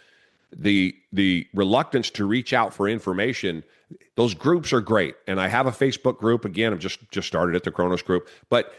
the reluctance to reach out for information, those groups are great. And I have a Facebook group. Again, I've just started at the Kronos Group. But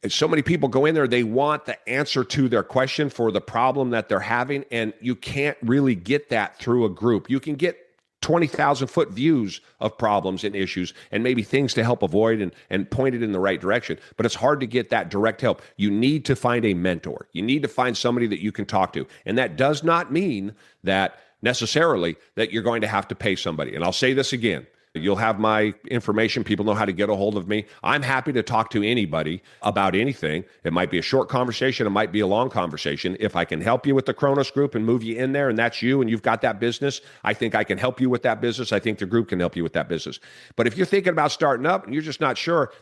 so many people go in there, they want the answer to their question for the problem that they're having. And you can't really get that through a group. You can get 20,000-foot views of problems and issues and maybe things to help avoid and point it in the right direction. But it's hard to get that direct help. You need to find a mentor. You need to find somebody that you can talk to. And that does not mean that necessarily that you're going to have to pay somebody. And I'll say this again. You'll have my information. People know how to get a hold of me. I'm happy to talk to anybody about anything. It might be a short conversation. It might be a long conversation. If I can help you with the Kronos Group and move you in there, and that's you, and you've got that business, I think I can help you with that business. I think the group can help you with that business. But if you're thinking about starting up and you're just not sure,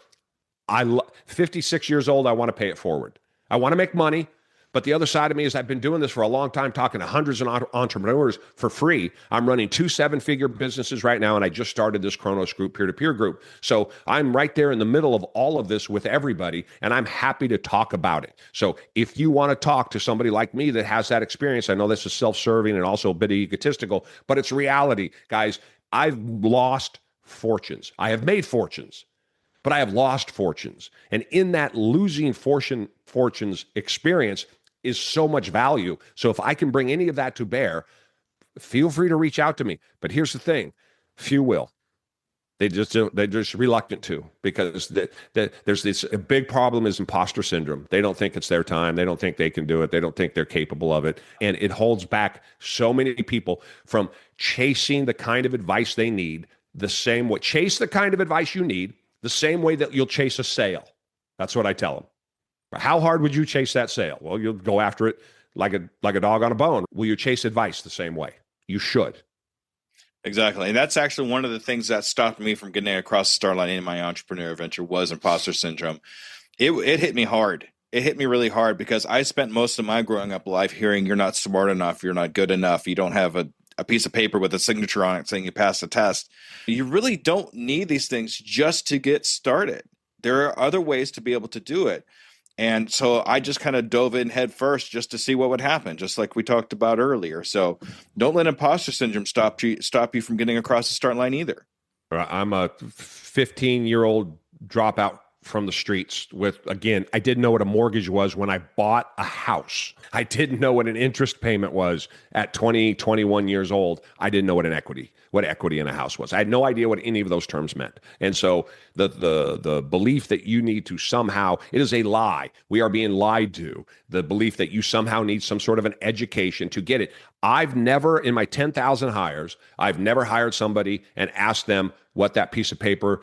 56 years old, I want to pay it forward. I want to make money. But the other side of me is I've been doing this for a long time, talking to hundreds of entrepreneurs for free. I'm running 2 7-figure businesses right now, and I just started this Kronos Group peer-to-peer group. So I'm right there in the middle of all of this with everybody, and I'm happy to talk about it. So if you want to talk to somebody like me that has that experience, I know this is self-serving and also a bit egotistical, but it's reality. Guys, I've lost fortunes. I have made fortunes, but I have lost fortunes. And in that losing fortunes experience is so much value. So if I can bring any of that to bear, feel free to reach out to me. But here's the thing, few will. They're just reluctant to, because there's this a big problem is imposter syndrome. They don't think it's their time. They don't think they can do it. They don't think they're capable of it. And it holds back so many people from chasing the kind of advice they need the same way. Chase the kind of advice you need the same way that you'll chase a sale. That's what I tell them. How hard would you chase that sale? Well, you'll go after it like a dog on a bone. Will you chase advice the same way? You should. Exactly. And that's actually one of the things that stopped me from getting across the start line in my entrepreneurial venture was imposter syndrome. It hit me hard. It hit me really hard because I spent most of my growing up life hearing you're not smart enough, you're not good enough, you don't have a piece of paper with a signature on it saying you passed the test. You really don't need these things just to get started. There are other ways to be able to do it. And so I just kind of dove in head first just to see what would happen, just like we talked about earlier. So don't let imposter syndrome stop you from getting across the start line either. I'm a 15-year-old dropout from the streets with, again, I didn't know what a mortgage was when I bought a house. I didn't know what an interest payment was at 20, 21 years old. I didn't know what equity in a house was. I had no idea what any of those terms meant. And so the belief that you need to somehow, it is a lie. We are being lied to. The belief that you somehow need some sort of an education to get it. I've never, in my 10,000 hires, I've never hired somebody and asked them what that piece of paper,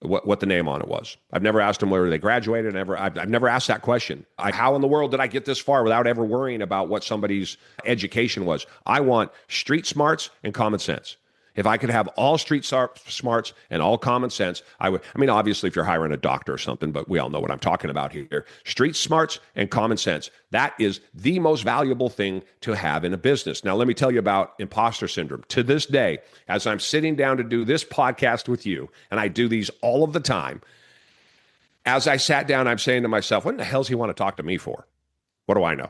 what the name on it was. I've never asked them whether they graduated. I've never asked that question. How in the world did I get this far without ever worrying about what somebody's education was? I want street smarts and common sense. If I could have all street smarts and all common sense, I would. I mean, obviously, if you're hiring a doctor or something, but we all know what I'm talking about here. Street smarts and common sense. That is the most valuable thing to have in a business. Now, let me tell you about imposter syndrome. To this day, as I'm sitting down to do this podcast with you, and I do these all of the time, as I sat down, I'm saying to myself, what in the hell does he want to talk to me for? What do I know?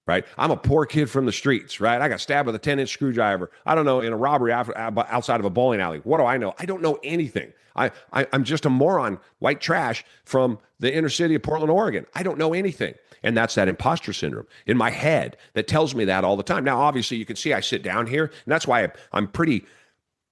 Right? I'm a poor kid from the streets, right? I got stabbed with a 10-inch screwdriver. I don't know, in a robbery outside of a bowling alley. What do I know? I don't know anything. I'm just a moron, white trash from the inner city of Portland, Oregon. I don't know anything. And that's that imposter syndrome in my head that tells me that all the time. Now, obviously, you can see I sit down here, and that's why I'm pretty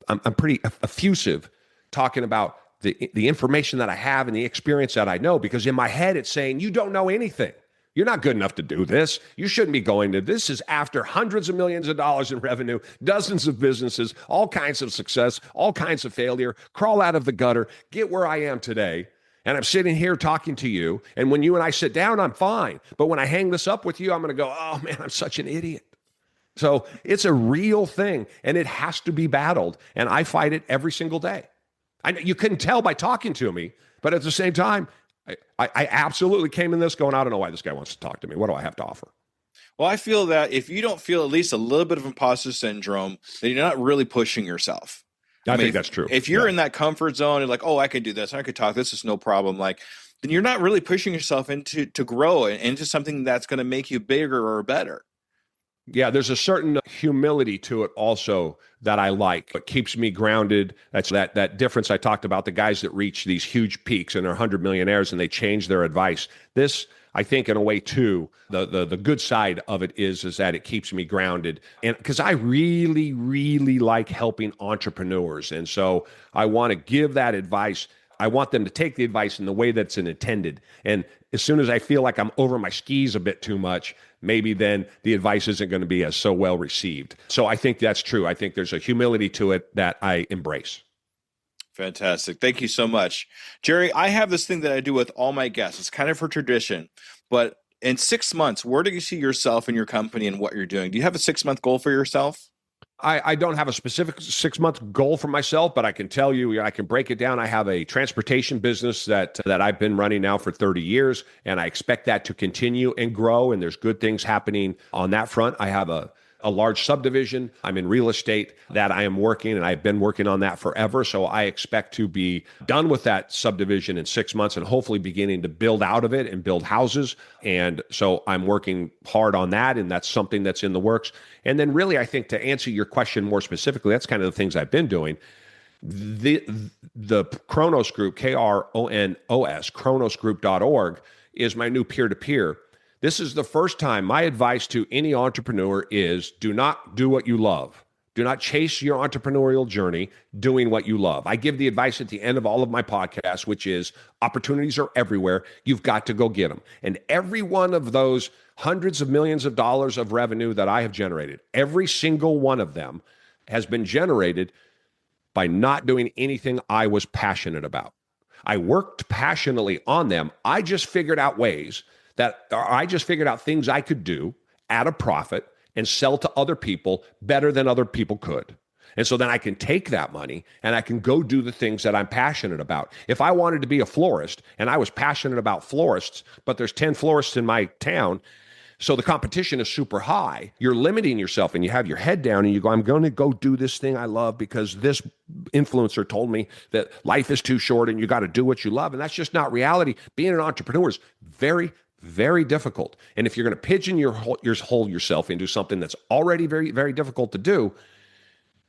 effusive talking about the information that I have and the experience that I know, because in my head, it's saying, you don't know anything. You're not good enough to do this. You shouldn't be going to this. Is after hundreds of millions of dollars in revenue, dozens of businesses, all kinds of success, all kinds of failure, crawl out of the gutter, get where I am today. And I'm sitting here talking to you. And when you and I sit down, I'm fine. But when I hang this up with you, I'm going to go, oh man, I'm such an idiot. So it's a real thing, and it has to be battled. And I fight it every single day. You couldn't tell by talking to me, but at the same time, I absolutely came in this going, I don't know why this guy wants to talk to me. What do I have to offer? Well, I feel that if you don't feel at least a little bit of imposter syndrome, then you're not really pushing yourself. I think that's true. If you're in that comfort zone and like, oh, I can do this, I could talk, this is no problem, like, then you're not really pushing yourself to grow into something that's going to make you bigger or better. Yeah, there's a certain humility to it also that I like. It keeps me grounded. That's that difference I talked about, the guys that reach these huge peaks and are 100 millionaires and they change their advice. This, I think, in a way too, the good side of it is that it keeps me grounded. And because I really, really like helping entrepreneurs. And so I want to give that advice. I want them to take the advice in the way that's intended. And as soon as I feel like I'm over my skis a bit too much, maybe then the advice isn't going to be as so well received. So I think that's true. I think there's a humility to it that I embrace. Fantastic. Thank you so much. Jerry, I have this thing that I do with all my guests. It's kind of for tradition, but in 6 months, where do you see yourself and your company and what you're doing? Do you have a 6-month goal for yourself? I don't have a specific 6-month goal for myself, but I can tell you, I can break it down. I have a transportation business that I've been running now for 30 years, and I expect that to continue and grow, and there's good things happening on that front. I have a large subdivision. I'm in real estate that I am working, and I've been working on that forever. So I expect to be done with that subdivision in 6 months and hopefully beginning to build out of it and build houses. And so I'm working hard on that, and that's something that's in the works. And then really, I think to answer your question more specifically, that's kind of the things I've been doing. The Kronos Group, Kronos, kronosgroup.org is my new peer-to-peer. This is the first time. My advice to any entrepreneur is do not do what you love. Do not chase your entrepreneurial journey doing what you love. I give the advice at the end of all of my podcasts, which is opportunities are everywhere. You've got to go get them. And every one of those hundreds of millions of dollars of revenue that I have generated, every single one of them has been generated by not doing anything I was passionate about. I worked passionately on them. I just figured out ways that I just figured out things I could do at a profit and sell to other people better than other people could. And so then I can take that money and I can go do the things that I'm passionate about. If I wanted to be a florist and I was passionate about florists, but there's 10 florists in my town, so the competition is super high, you're limiting yourself and you have your head down and you go, I'm going to go do this thing I love because this influencer told me that life is too short and you got to do what you love. And that's just not reality. Being an entrepreneur is very, very difficult. And if you're going to pigeonhole yourself into something that's already very, very difficult to do,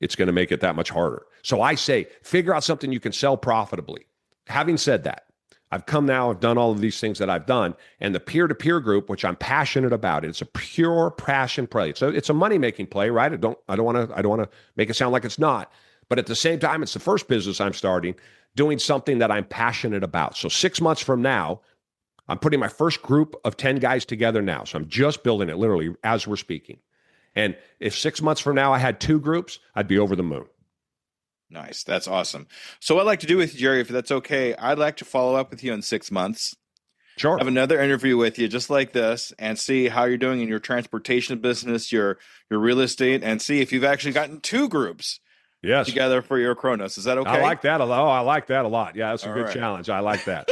it's going to make it that much harder. So I say, figure out something you can sell profitably. Having said that, I've done all of these things that I've done, and the peer-to-peer group, which I'm passionate about, it's a pure passion play. It's a money-making play, right? I don't want to make it sound like it's not, but at the same time, it's the first business I'm starting, doing something that I'm passionate about. So 6 months from now, I'm putting my first group of 10 guys together now. So I'm just building it literally as we're speaking. And if 6 months from now I had 2 groups, I'd be over the moon. Nice. That's awesome. So what I'd like to do with you, Jerry, if that's okay, I'd like to follow up with you in 6 months. Sure. Have another interview with you just like this and see how you're doing in your transportation business, your real estate, and see if you've actually gotten 2 groups together for your Kronos. Is that okay? I like that a lot. Oh, I like that a lot. Yeah, that's a good challenge. I like that.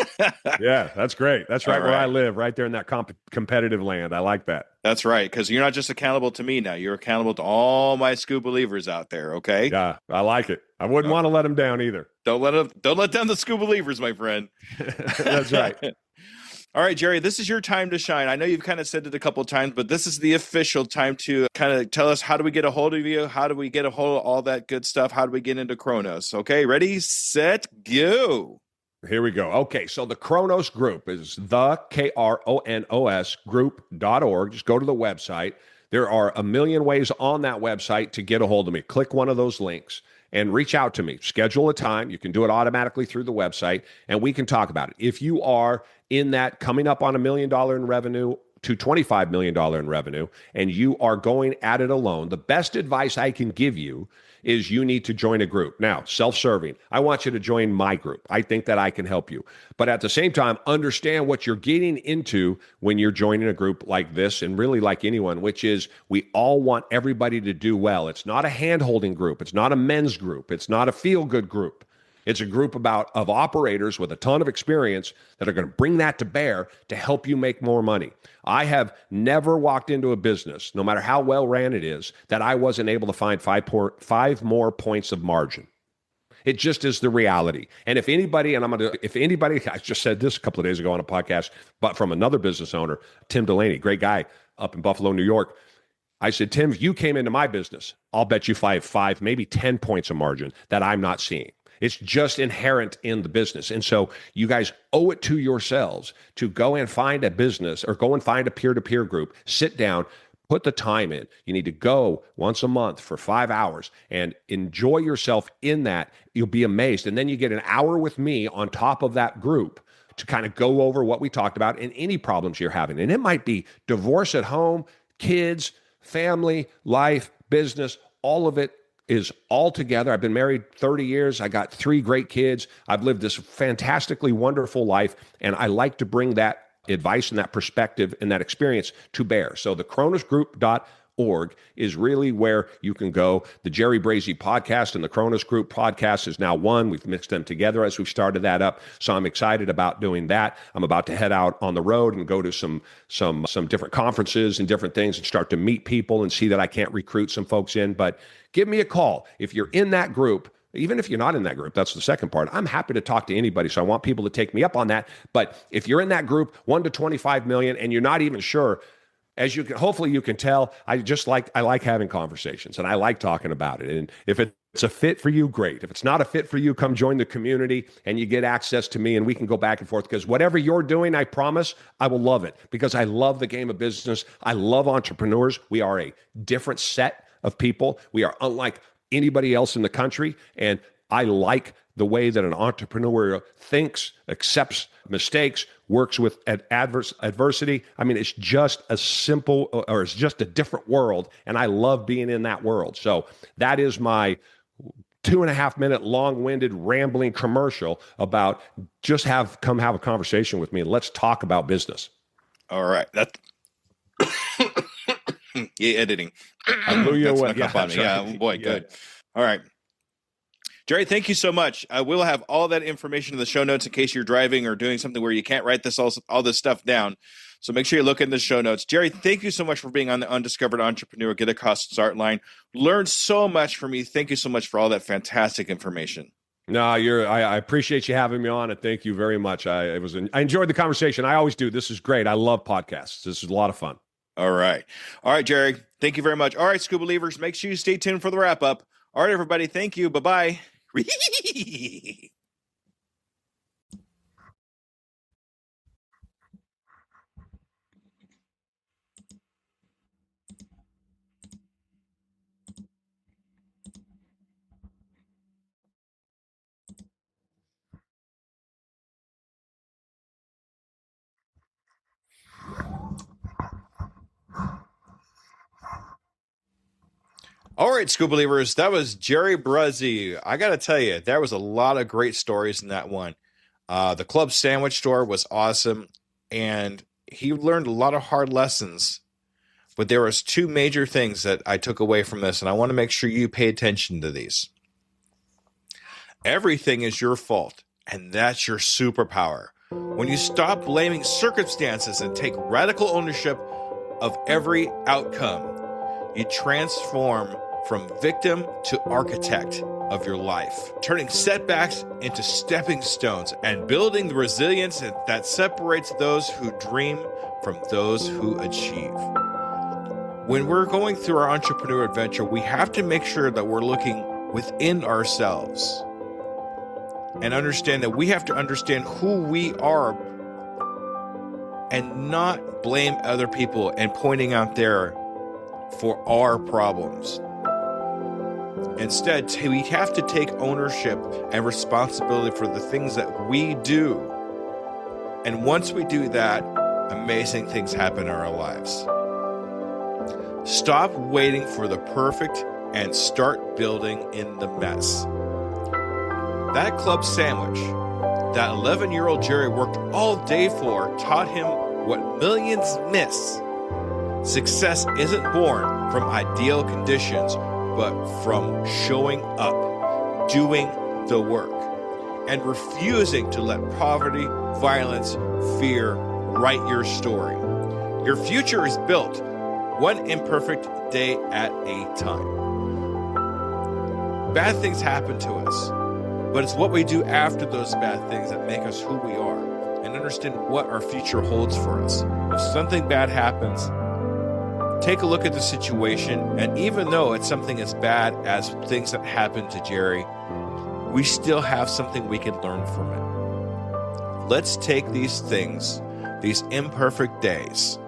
Yeah, that's great. That's right where I live, right there in that competitive land. I like that. That's right, because you're not just accountable to me now. You're accountable to all my school believers out there, okay? Yeah, I like it. I wouldn't want to let them down either. Don't let down the school believers, my friend. That's right. All right, Jerry, this is your time to shine. I know you've kind of said it a couple of times, but this is the official time to kind of tell us, how do we get a hold of you? How do we get a hold of all that good stuff? How do we get into Kronos? Okay, ready, set, go. Here we go. Okay, so the Kronos Group is the Kronos group.org. Just go to the website. There are a million ways on that website to get a hold of me. Click one of those links and reach out to me. Schedule a time. You can do it automatically through the website, and we can talk about it. If you are in that coming up on $1 million in revenue to $25 million in revenue, and you are going at it alone, the best advice I can give you is you need to join a group. Now, self-serving, I want you to join my group. I think that I can help you. But at the same time, understand what you're getting into when you're joining a group like this, and really like anyone, which is we all want everybody to do well. It's not a hand-holding group. It's not a men's group. It's not a feel-good group. It's a group of operators with a ton of experience that are going to bring that to bear to help you make more money. I have never walked into a business, no matter how well ran it is, that I wasn't able to find five more points of margin. It just is the reality. And if anybody, I just said this a couple of days ago on a podcast, but from another business owner, Tim Delaney, great guy up in Buffalo, New York. I said, Tim, if you came into my business, I'll bet you five, maybe 10 points of margin that I'm not seeing. It's just inherent in the business. And so you guys owe it to yourselves to go and find a business or go and find a peer-to-peer group, sit down, put the time in. You need to go once a month for 5 hours and enjoy yourself in that. You'll be amazed. And then you get an hour with me on top of that group to kind of go over what we talked about and any problems you're having. And it might be divorce at home, kids, family, life, business, all of it is all together. I've been married 30 years. I got 3 great kids. I've lived this fantastically wonderful life, and I like to bring that advice and that perspective and that experience to bear. So the kronosgroup.org is really where you can go. The Jerry Brazie podcast and the Kronos Group podcast is now one. We've mixed them together as we've started that up. So I'm excited about doing that. I'm about to head out on the road and go to some different conferences and different things and start to meet people and see that I can't recruit some folks in. But give me a call. If you're in that group, even if you're not in that group, that's the second part. I'm happy to talk to anybody. So I want people to take me up on that. But if you're in that group, 1 to 25 million, and you're not even sure, as you can, hopefully you can tell, I like having conversations and I like talking about it. And if it's a fit for you, great. If it's not a fit for you, come join the community and you get access to me and we can go back and forth, because whatever you're doing, I promise I will love it, because I love the game of business. I love entrepreneurs. We are a different set of people. We are unlike anybody else in the country. And I like the way that an entrepreneur thinks, accepts mistakes, works with adversity. I mean, it's just a simple, or it's just a different world. And I love being in that world. So that is my 2.5 minute long-winded rambling commercial about just come have a conversation with me. Let's talk about business. All right. That yeah, editing. I blew you That's away. snuck up on me. Yeah, boy, good. All right. Jerry, thank you so much. I will have all that information in the show notes in case you're driving or doing something where you can't write all this stuff down. So make sure you look in the show notes. Jerry, thank you so much for being on the Undiscovered Entrepreneur Get Across the Start Line. Learned so much from you. Thank you so much for all that fantastic information. No, I appreciate you having me on, and thank you very much. I enjoyed the conversation. I always do. This is great. I love podcasts. This is a lot of fun. All right, Jerry. Thank you very much. All right, Scuba Believers, make sure you stay tuned for the wrap up. All right, everybody. Thank you. Bye-bye. All right, Scuba Believers, that was Jerry Brazie. I got to tell you, there was a lot of great stories in that one. The club sandwich store was awesome, and he learned a lot of hard lessons. But there was two major things that I took away from this, and I want to make sure you pay attention to these. Everything is your fault, and that's your superpower. When you stop blaming circumstances and take radical ownership of every outcome, you transform from victim to architect of your life, turning setbacks into stepping stones and building the resilience that separates those who dream from those who achieve. When we're going through our entrepreneur adventure, we have to make sure that we're looking within ourselves and understand that we have to understand who we are and not blame other people and pointing out there for our problems. Instead, we have to take ownership and responsibility for the things that we do. And once we do that, amazing things happen in our lives. Stop waiting for the perfect and start building in the mess. That club sandwich that 11-year-old Jerry worked all day for taught him what millions miss. Success isn't born from ideal conditions, but from showing up, doing the work, and refusing to let poverty, violence, fear write your story. Your future is built one imperfect day at a time. Bad things happen to us, but it's what we do after those bad things that make us who we are and understand what our future holds for us. If something bad happens, take a look at the situation, and even though it's something as bad as things that happened to Jerry, we still have something we can learn from it. Let's take these things, these imperfect days,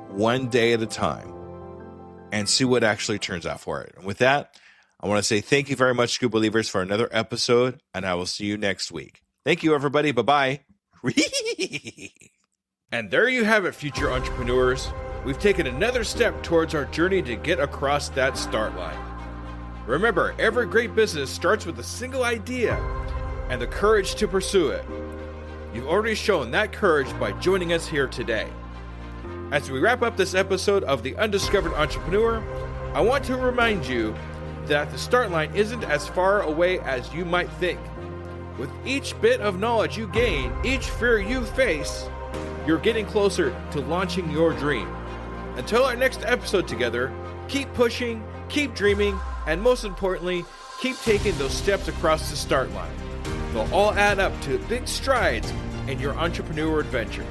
one day at a time, and see what actually turns out for it. And with that, I want to say thank you very much, Scuba Believers, for another episode, and I will see you next week. Thank you, everybody. Bye-bye. And there you have it, future entrepreneurs. We've taken another step towards our journey to get across that start line. Remember, every great business starts with a single idea and the courage to pursue it. You've already shown that courage by joining us here today. As we wrap up this episode of The Undiscovered Entrepreneur, I want to remind you that the start line isn't as far away as you might think. With each bit of knowledge you gain, each fear you face, you're getting closer to launching your dream. Until our next episode together, keep pushing, keep dreaming, and most importantly, keep taking those steps across the start line. They'll all add up to big strides in your entrepreneur adventure.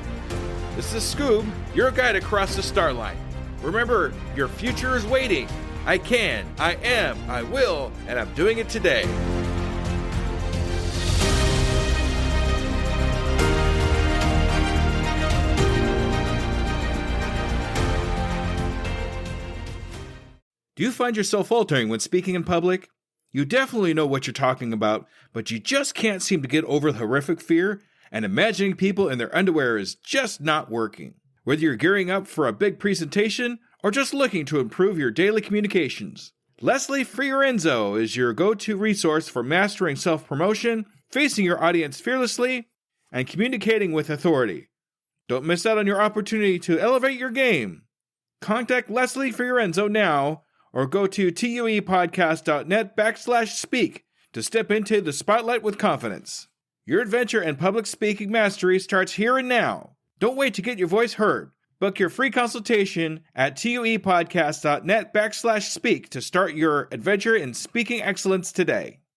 This is Scoob, your guide across the start line. Remember, your future is waiting. I can, I am, I will, and I'm doing it today. Do you find yourself faltering when speaking in public? You definitely know what you're talking about, but you just can't seem to get over the horrific fear, and imagining people in their underwear is just not working. Whether you're gearing up for a big presentation or just looking to improve your daily communications, Leslie Fiorenzo is your go-to resource for mastering self-promotion, facing your audience fearlessly, and communicating with authority. Don't miss out on your opportunity to elevate your game. Contact Leslie for your Enzo now, or go to tuepodcast.net/speak to step into the spotlight with confidence. Your adventure and public speaking mastery starts here and now. Don't wait to get your voice heard. Book your free consultation at tuepodcast.net/speak to start your adventure in speaking excellence today.